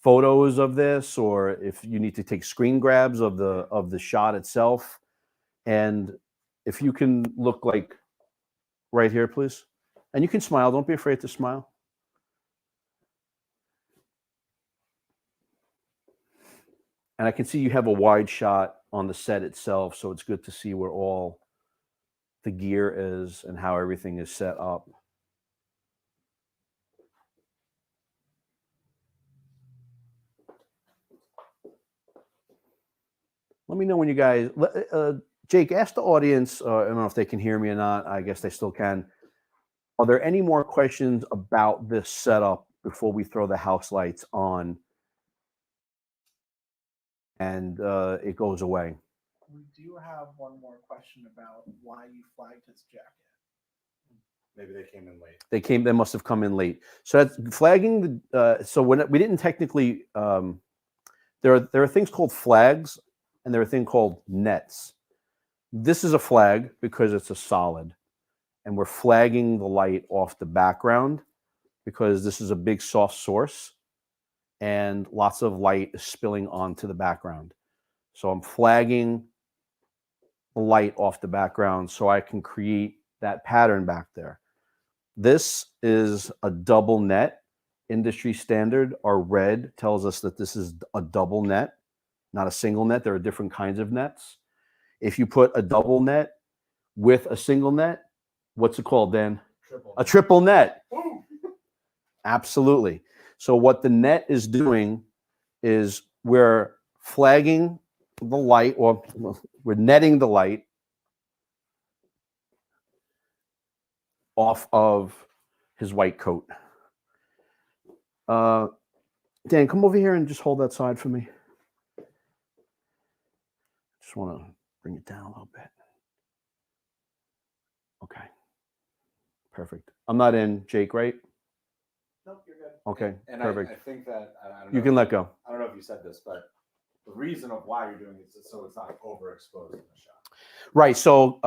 photos of this, or if you need to take screen grabs of the shot itself, and if you can look like right here, please, and you can smile. Don't be afraid to smile. And I can see you have a wide shot on the set itself, so it's good to see where all the gear is and how everything is set up. Let me know when you guys, Jake, ask the audience, I don't know if they can hear me or not. I guess they still can. Are there any more questions about this setup before we throw the house lights on and it goes away? We do have one more question about why you flagged his jacket. Maybe they came in late. They must have come in late. So that's flagging. So when we didn't technically, there are things called flags, and there are things called nets. This is a flag because it's a solid, and we're flagging the light off the background because this is a big soft source, and lots of light is spilling onto the background. So I'm flagging the light off the background so I can create that pattern back there. This is a double net. Industry standard, our red tells us that this is a double net, not a single net. There are different kinds of nets. If you put a double net with a single net, what's it called, Dan? A triple net. Absolutely. So what the net is doing is we're flagging the light, or we're netting the light off of his white coat. Dan, come over here and just hold that side for me. Just want to bring it down a little bit. Okay. Perfect. I'm not in, Jake, right? Nope, you're good. Okay, And perfect. I think that, I don't You know, can let go. I don't know if you said this, but the reason of why you're doing it is so it's not overexposed in the shot. Right. So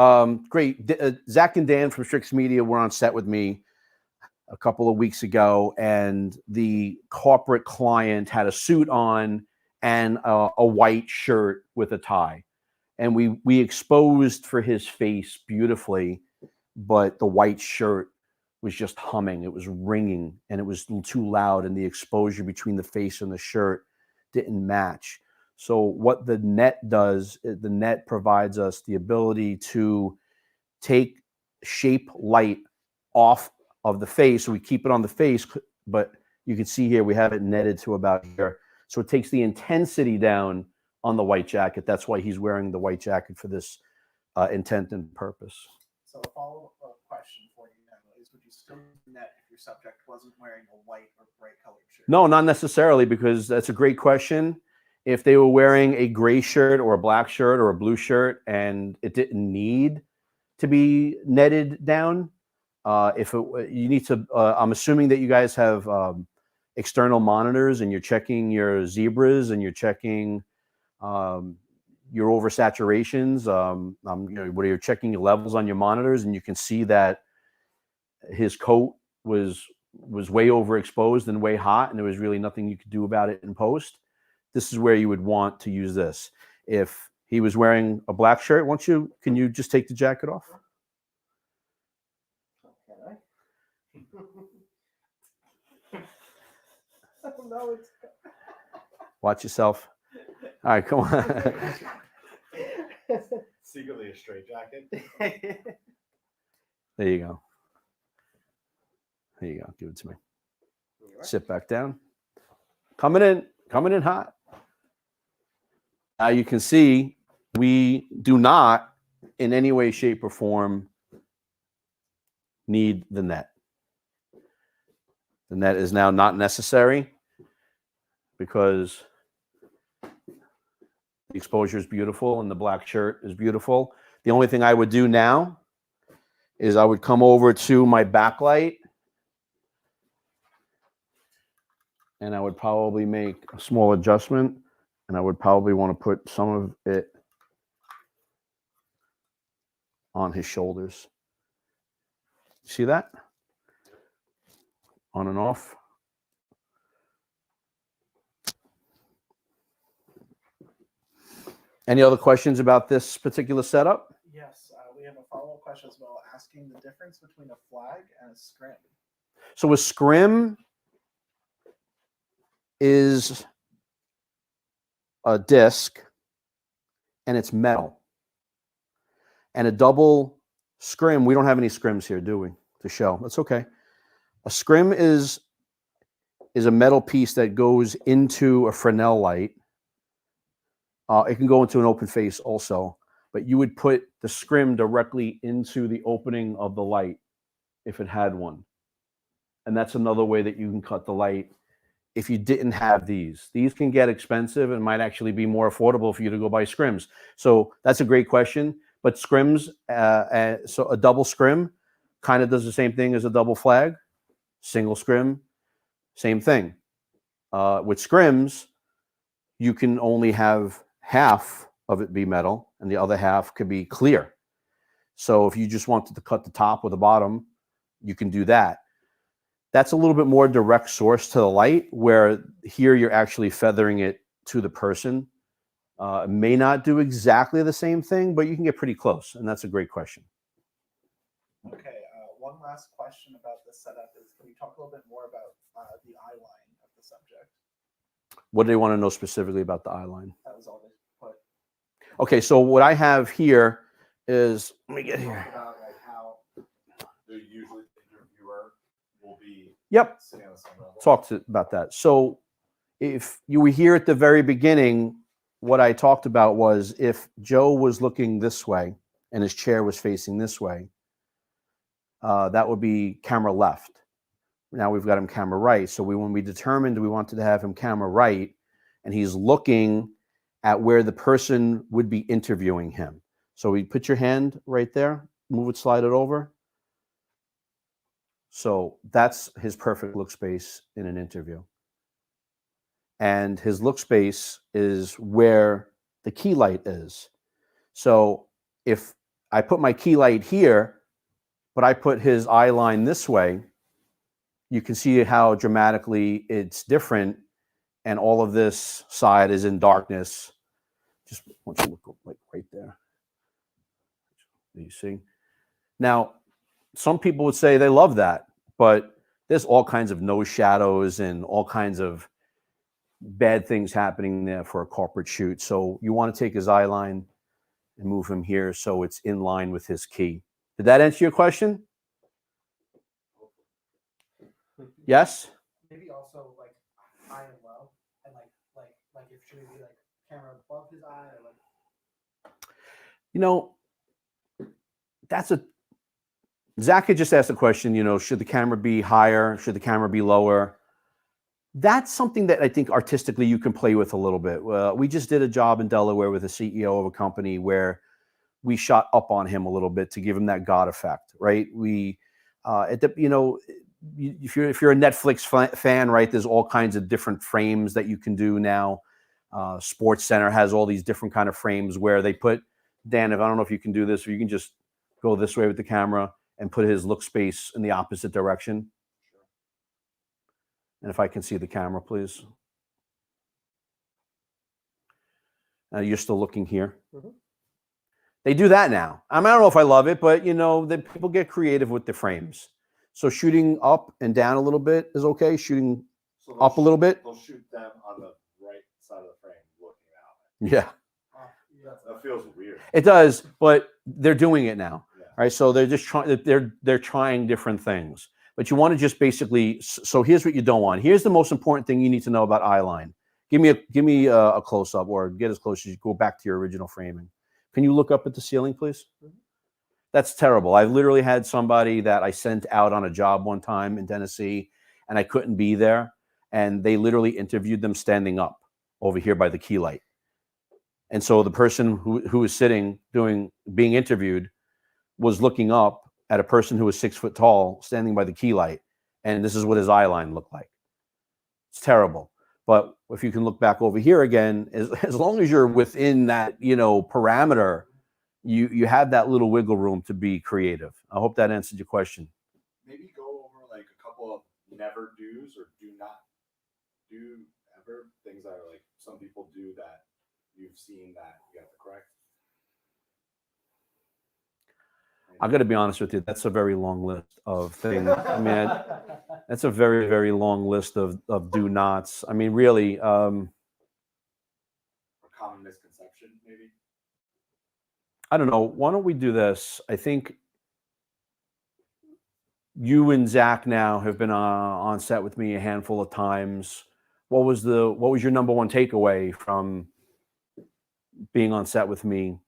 great. Zach and Dan from Strix Media were on set with me a couple of weeks ago, and the corporate client had a suit on and a white shirt with a tie. And we exposed for his face beautifully, but the white shirt was just humming. It was ringing, and it was too loud, and the exposure between the face and the shirt didn't match. So what the net does, the net provides us the ability to take shape light off of the face. So we keep it on the face, but you can see here we have it netted to about here. So it takes the intensity down on the white jacket. That's why he's wearing the white jacket for this intent and purpose. So a follow-up question for you now is, would you still use the net if your subject wasn't wearing a white or bright colored shirt? No, not necessarily, because that's a great question. If they were wearing a gray shirt or a black shirt or a blue shirt and it didn't need to be netted down, you need to, I'm assuming that you guys have external monitors and you're checking your zebras and you're checking your oversaturations. Where you're checking your levels on your monitors, and you can see that his coat was way overexposed and way hot, and there was really nothing you could do about it in post. This is where you would want to use this. If he was wearing a black shirt, can you just take the jacket off? No, it's Watch yourself. All right, come on. Secretly a straight jacket. There you go. There you go. Give it to me. Sit back down. Coming in hot. Now you can see we do not in any way, shape, or form need the net. The net is now not necessary because the exposure is beautiful and the black shirt is beautiful. The only thing I would do now is I would come over to my backlight and I would probably make a small adjustment, and I would probably want to put some of it on his shoulders. See that? On and off. Any other questions about this particular setup? Yes, we have a follow-up question as well, asking the difference between a flag and a scrim. So a scrim is a disc, and it's metal. And a double scrim, we don't have any scrims here, do we, to show? That's okay. A scrim is a metal piece that goes into a Fresnel light. It can go into an open face also, but you would put the scrim directly into the opening of the light if it had one. And that's another way that you can cut the light if you didn't have these. These can get expensive and might actually be more affordable for you to go buy scrims. So that's a great question. But scrims, so a double scrim kind of does the same thing as a double flag. Single scrim, same thing. With scrims, you can only have half of it be metal and the other half could be clear. So if you just wanted to cut the top or the bottom, you can do that. That's a little bit more direct source to the light, where here you're actually feathering it to the person. It may not do exactly the same thing, but you can get pretty close, and that's a great question. Okay, one last question about this setup is, can you talk a little bit more about the eye line of the subject? What do they want to know specifically about the eye line? That was all they put. Okay, so what I have here is, let me get Talk here. about like how the usually interviewer will be Yep. sitting on the same level. Talk about that. So if you were here at the very beginning, what I talked about was if Joe was looking this way and his chair was facing this way, that would be camera left. Now we've got him camera right. So when we determined we wanted to have him camera right, and he's looking at where the person would be interviewing him. So we put your hand right there, move it, slide it over. So that's his perfect look space in an interview. And his look space is where the key light is. So if I put my key light here, but I put his eye line this way, you can see how dramatically it's different. And all of this side is in darkness. Just want you to look like right there. You see? Now, some people would say they love that, but there's all kinds of nose shadows and all kinds of bad things happening there for a corporate shoot. So you want to take his eye line and move him here so it's in line with his key. Did that answer your question? Yes? Maybe also like high and low, and like if should we be like camera above his eye or like? You know, Zach had just asked a question, you know, should the camera be higher? Should the camera be lower? That's something that I think artistically you can play with a little bit. We just did a job in Delaware with a CEO of a company where we shot up on him a little bit to give him that God effect, right? We, you know, if you're a Netflix fan, right, there's all kinds of different frames that you can do now. Sports Center has all these different kind of frames where they put, Dan, I don't know if you can do this, or you can just go this way with the camera and put his look space in the opposite direction. And if I can see the camera, please. You're still looking here. Mm-hmm. They do that now. I don't know if I love it, but you know, the people get creative with the frames. So shooting up and down a little bit is okay. Shooting up a little bit. They'll shoot them on the right side of the frame looking out. Yeah. That feels weird. It does, but they're doing it now. Yeah. Right. So they're just trying, they're trying different things. But you want to just basically, so here's what you don't want. Here's the most important thing you need to know about eye line. Give me a close up, or get as close as you go back to your original framing. Can you look up at the ceiling, please? Mm-hmm. That's terrible. I've literally had somebody that I sent out on a job one time in Tennessee, and I couldn't be there. And they literally interviewed them standing up over here by the key light. And so the person who was sitting being interviewed was looking up at a person who was 6 foot tall standing by the key light. And this is what his eye line looked like. It's terrible. But if you can look back over here again, as long as you're within that, parameter, you have that little wiggle room to be creative. I hope that answered your question. Maybe go over like a couple of never do's or do not do ever things that are like some people do that you've seen that you have to correct. I got to be honest with you. That's a very long list of things. I mean, that's a very, very long list of do nots. I mean, really. A common misconception, maybe. I don't know. Why don't we do this? I think you and Zach now have been on set with me a handful of times. What was your number one takeaway from being on set with me?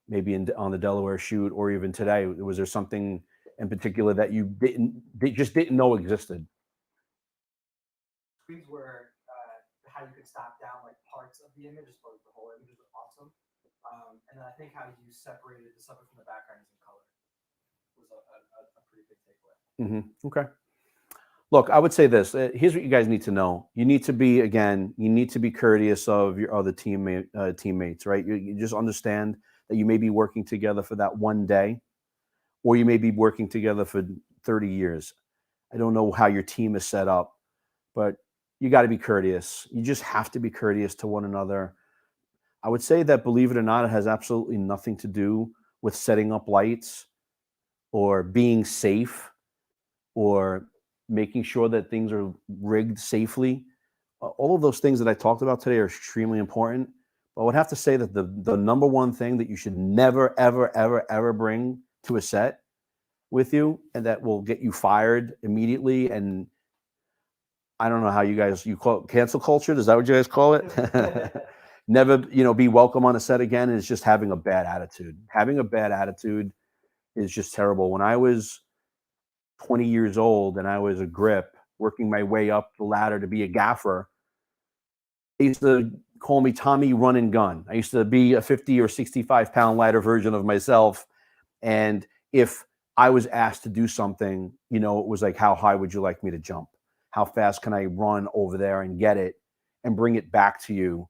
Maybe on the Delaware shoot, or even today, was there something in particular that you just didn't know existed? Screens were how you could stop down like parts of the image as opposed to the whole image was awesome. And then I think how you separated the subject from the background in color was a pretty big takeaway. Mm-hmm. Okay. Look, I would say this. Here's what you guys need to know. You need to be courteous of your other teammates, right? You just understand that you may be working together for that one day, or you may be working together for 30 years. I don't know how your team is set up, but you got to be courteous. You just have to be courteous to one another. I would say that, believe it or not, it has absolutely nothing to do with setting up lights or being safe or making sure that things are rigged safely. All of those things that I talked about today are extremely important. But I would have to say that the number one thing that you should never, ever, ever, ever bring to a set with you, and that will get you fired immediately. And I don't know how you call it cancel culture. Is that what you guys call it? Never, be welcome on a set again. Is just having a bad attitude. Having a bad attitude is just terrible. When I was 20 years old and I was a grip, working my way up the ladder to be a gaffer, they used to call me Tommy Run and Gun. I used to be a 50 or 65 pound lighter version of myself. And if I was asked to do something, it was like, how high would you like me to jump? How fast can I run over there and get it and bring it back to you?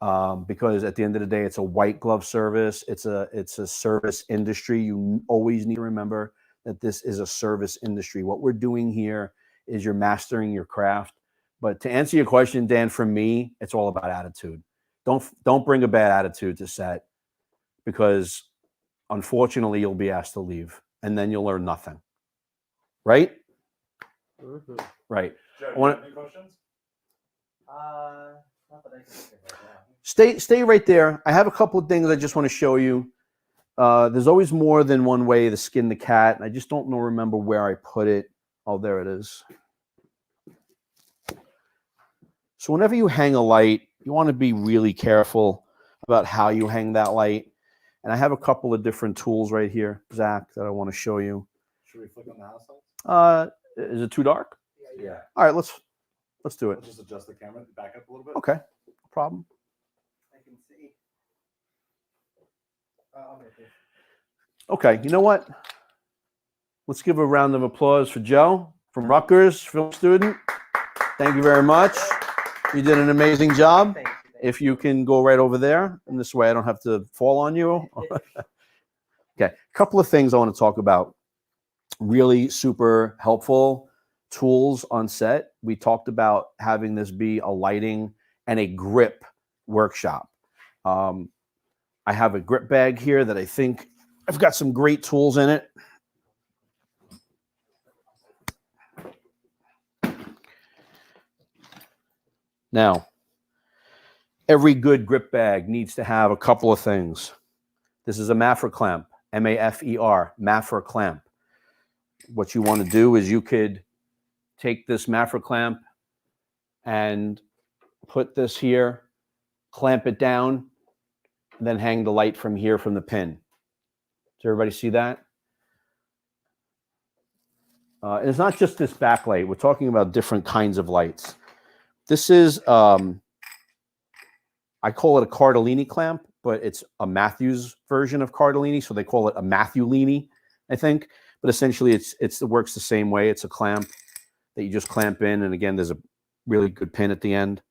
Because at the end of the day, it's a white glove service. It's a service industry. You always need to remember that this is a service industry. What we're doing here is you're mastering your craft. But to answer your question, Dan, for me, it's all about attitude. Don't bring a bad attitude to set, because unfortunately you'll be asked to leave and then you'll learn nothing. Right? Mm-hmm. Right. Joe, do you have any questions? Not that I can think of right now. Stay right there. I have a couple of things I just want to show you. There's always more than one way to skin the cat. And I just don't remember where I put it. Oh, there it is. So whenever you hang a light, you want to be really careful about how you hang that light. And I have a couple of different tools right here, Zach, that I want to show you. Should we flick on the house lights? Is it too dark? Yeah. All right, let's do it. We'll just adjust the camera, back up a little bit. Okay, no problem. I can see. Okay, you know what? Let's give a round of applause for Joe from Rutgers, film student. Thank you very much. You did an amazing job. Thank you. If you can go right over there, and this way I don't have to fall on you. Okay, a couple of things I want to talk about. Really super helpful tools on set. We talked about having this be a lighting and a grip workshop. I have a grip bag here that I think I've got some great tools in it. Now, every good grip bag needs to have a couple of things. This is a Maffer clamp, M-A-F-E-R, Maffer clamp. What you want to do is you could take this Maffer clamp and put this here, clamp it down, and then hang the light from here from the pin. Does everybody see that? And it's not just this backlight. We're talking about different kinds of lights. This is, I call it a Cardellini clamp, but it's a Matthews version of Cardellini, so they call it a Matthew-lini, I think. But essentially, it works the same way. It's a clamp that you just clamp in, and again, there's a really good pin at the end.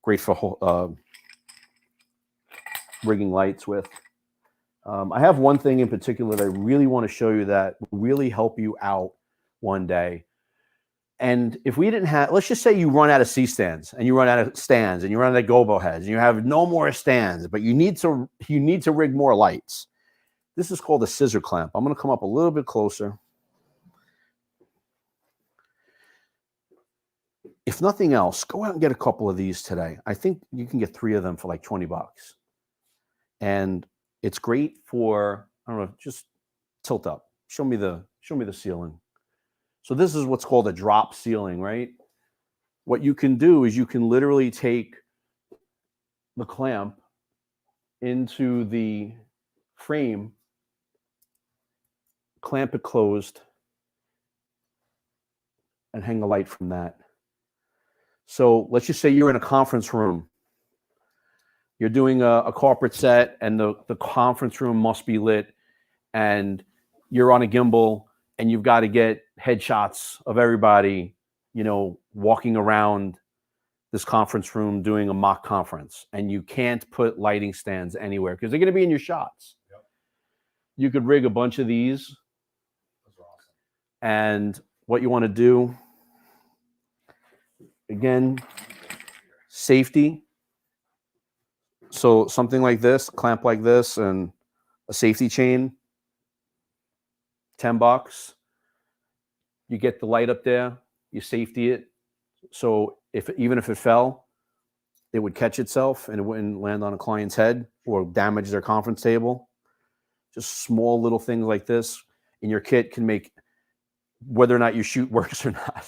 Great for rigging lights with. I have one thing in particular that I really want to show you that will really help you out one day. And if we didn't have, let's just say you run out of C-stands and you run out of stands and you run out of gobo heads and you have no more stands, but you need to rig more lights. This is called a scissor clamp. I'm going to come up a little bit closer. If nothing else, go out and get a couple of these today. I think you can get 3 of them for like 20 bucks. And it's great for, I don't know, just tilt up. Show me the ceiling. So this is what's called a drop ceiling, right? What you can do is you can literally take the clamp into the frame, clamp it closed, and hang a light from that. So let's just say you're in a conference room. You're doing a corporate set and the conference room must be lit and you're on a gimbal and you've got to get headshots of everybody, you know, walking around this conference room doing a mock conference, and you can't put lighting stands anywhere because they're going to be in your shots. Yep. You could rig a bunch of these. Those are awesome. And what you want to do, again, safety. So something like this, clamp like this, and a safety chain, $10. You get the light up there, you safety it. So even if it fell, it would catch itself and it wouldn't land on a client's head or damage their conference table. Just small little things like this in your kit can make whether or not you shoot works or not.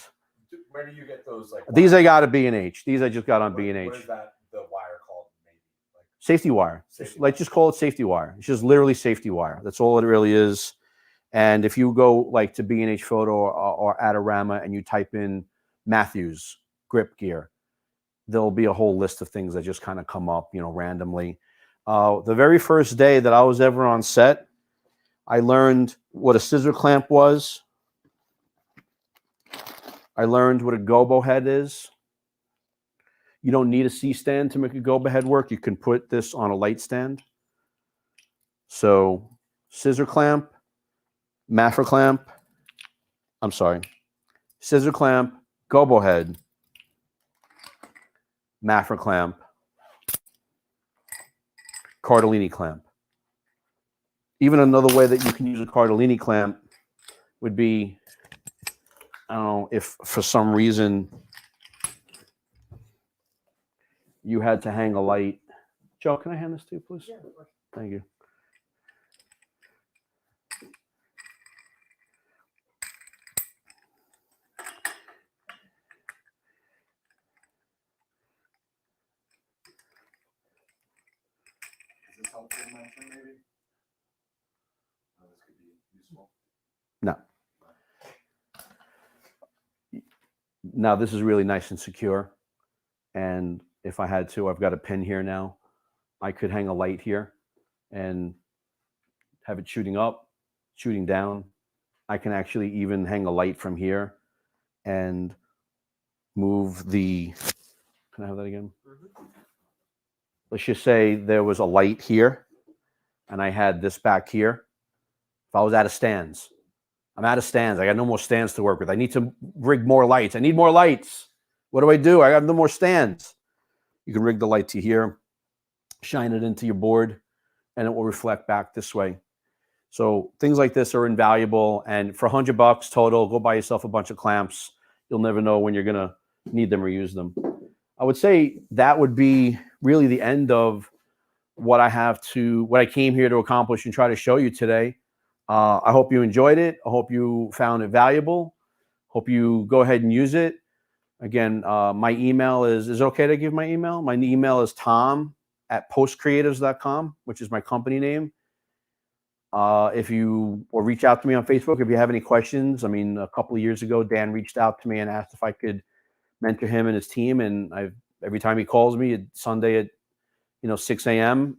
Where do you get those? Like These I got at B&H. These I just got on B&H. What is that? The wire called? Maybe like safety wire. Just call it safety wire. It's just literally safety wire. That's all it really is. And if you go like to B&H Photo or Adorama and you type in Matthews grip gear, there'll be a whole list of things that just kind of come up, you know, randomly. The very first day that I was ever on set, I learned what a scissor clamp was. I learned what a gobo head is. You don't need a C-stand to make a gobo head work. You can put this on a light stand. So scissor clamp, Maffer clamp, scissor clamp, gobo head, Maffer clamp, Cardellini clamp. Even another way that you can use a Cardellini clamp would be, I don't know, if for some reason you had to hang a light. Joe, can I hand this to you, please? Yeah, of course. Thank you. Is this helpful to mention maybe? Oh, this could be useful. No. Now this is really nice and secure. And if I had to, I've got a pin here now. I could hang a light here and have it shooting up, shooting down. I can actually even hang a light from here and move the, can I have that again? Mm-hmm. Let's just say there was a light here and I had this back here. If I was out of stands, I'm out of stands. I got no more stands to work with. I need to rig more lights. I need more lights. What do? I have no more stands. You can rig the light to here, shine it into your board, and it will reflect back this way. So things like this are invaluable. And for $100 total, go buy yourself a bunch of clamps. You'll never know when you're going to need them or use them. I would say that would be really the end of what I came here to accomplish and try to show you today. I hope you enjoyed it. I hope you found it valuable. Hope you go ahead and use it. Again, my email is it okay to give my email? My email is tom@postcreatives.com, which is my company name. Or reach out to me on Facebook if you have any questions. I mean, a couple of years ago, Dan reached out to me and asked if I could mentor him and his team. And every time he calls me, Sunday at 6 a.m.,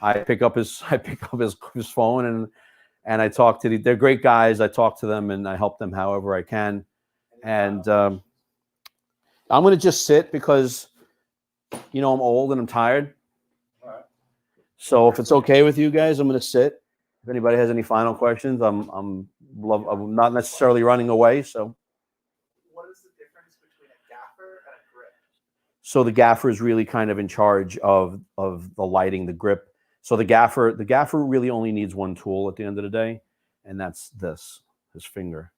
I pick up his phone and I talk to they're great guys. I talk to them and I help them however I can. And I'm going to just sit because, you know, I'm old and I'm tired. All right. So if it's okay with you guys, I'm going to sit. If anybody has any final questions, I'm not necessarily running away. So What is the difference between a gaffer and a grip? so the gaffer is really kind of in charge of the lighting, the grip. So the gaffer really only needs one tool at the end of the day, and that's his finger.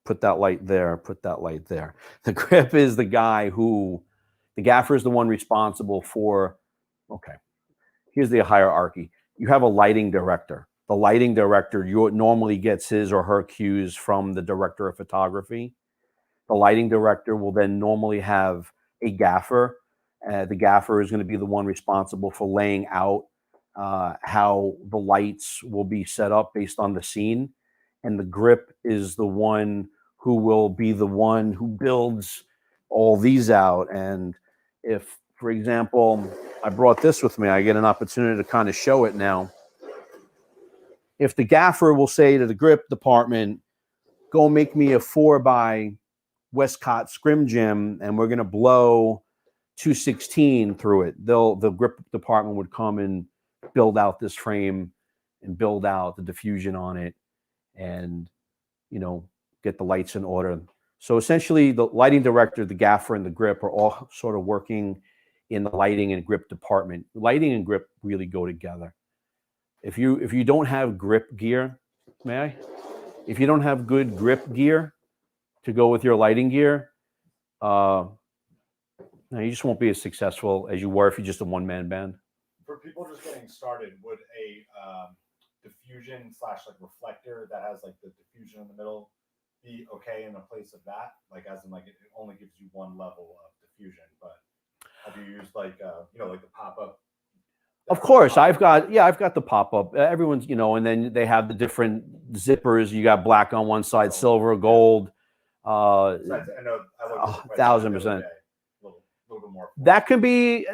Put that light there, put that light there. The grip is the guy who, the gaffer is the one responsible for, okay, here's the hierarchy. You have a lighting director. The lighting director normally gets his or her cues from the director of photography. The lighting director will then normally have a gaffer. The gaffer is going to be the one responsible for laying out how the lights will be set up based on the scene. And the grip is the one who will be the one who builds all these out. And if, for example, I brought this with me, I get an opportunity to kind of show it now. If the gaffer will say to the grip department, go make me a 4x Westcott scrim gym, and we're going to blow 216 through it. The grip department would come and build out this frame and build out the diffusion on it, and you know, get the lights in order. So essentially, the lighting director, the gaffer, and the grip are all sort of working in the lighting and grip department. Lighting and grip really go together. If you don't have grip gear, may I? If you don't have good grip gear to go with your lighting gear, you just won't be as successful as you were if you're just a one-man band. For people just getting started, would a diffusion / like reflector that has like the diffusion in the middle be okay in the place of that? Like as in like it only gives you one level of diffusion, but have you used like you know, like the pop-up? Of course, I've got the pop-up. Everyone's, you know, and then they have the different zippers. You got black on one side, silver, gold. I know I looked at the price 1,000%. the other day. Little bit more. That could be.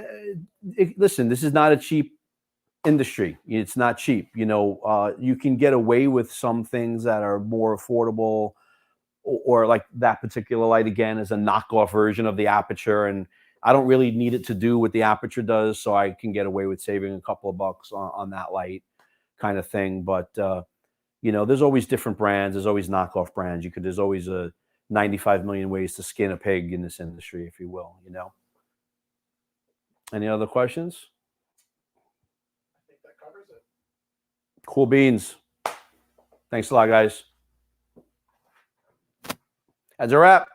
Listen, this is not a cheap industry. It's not cheap. You know, you can get away with some things that are more affordable, or like that particular light again is a knockoff version of the aperture, and I don't really need it to do what the aperture does, so I can get away with saving a couple of bucks on that light, kind of thing. But you know, there's always different brands. There's always knockoff brands. There's always 95 million ways to skin a pig in this industry, if you will. You know. Any other questions? I think that covers it. Cool beans. Thanks a lot, guys. That's a wrap.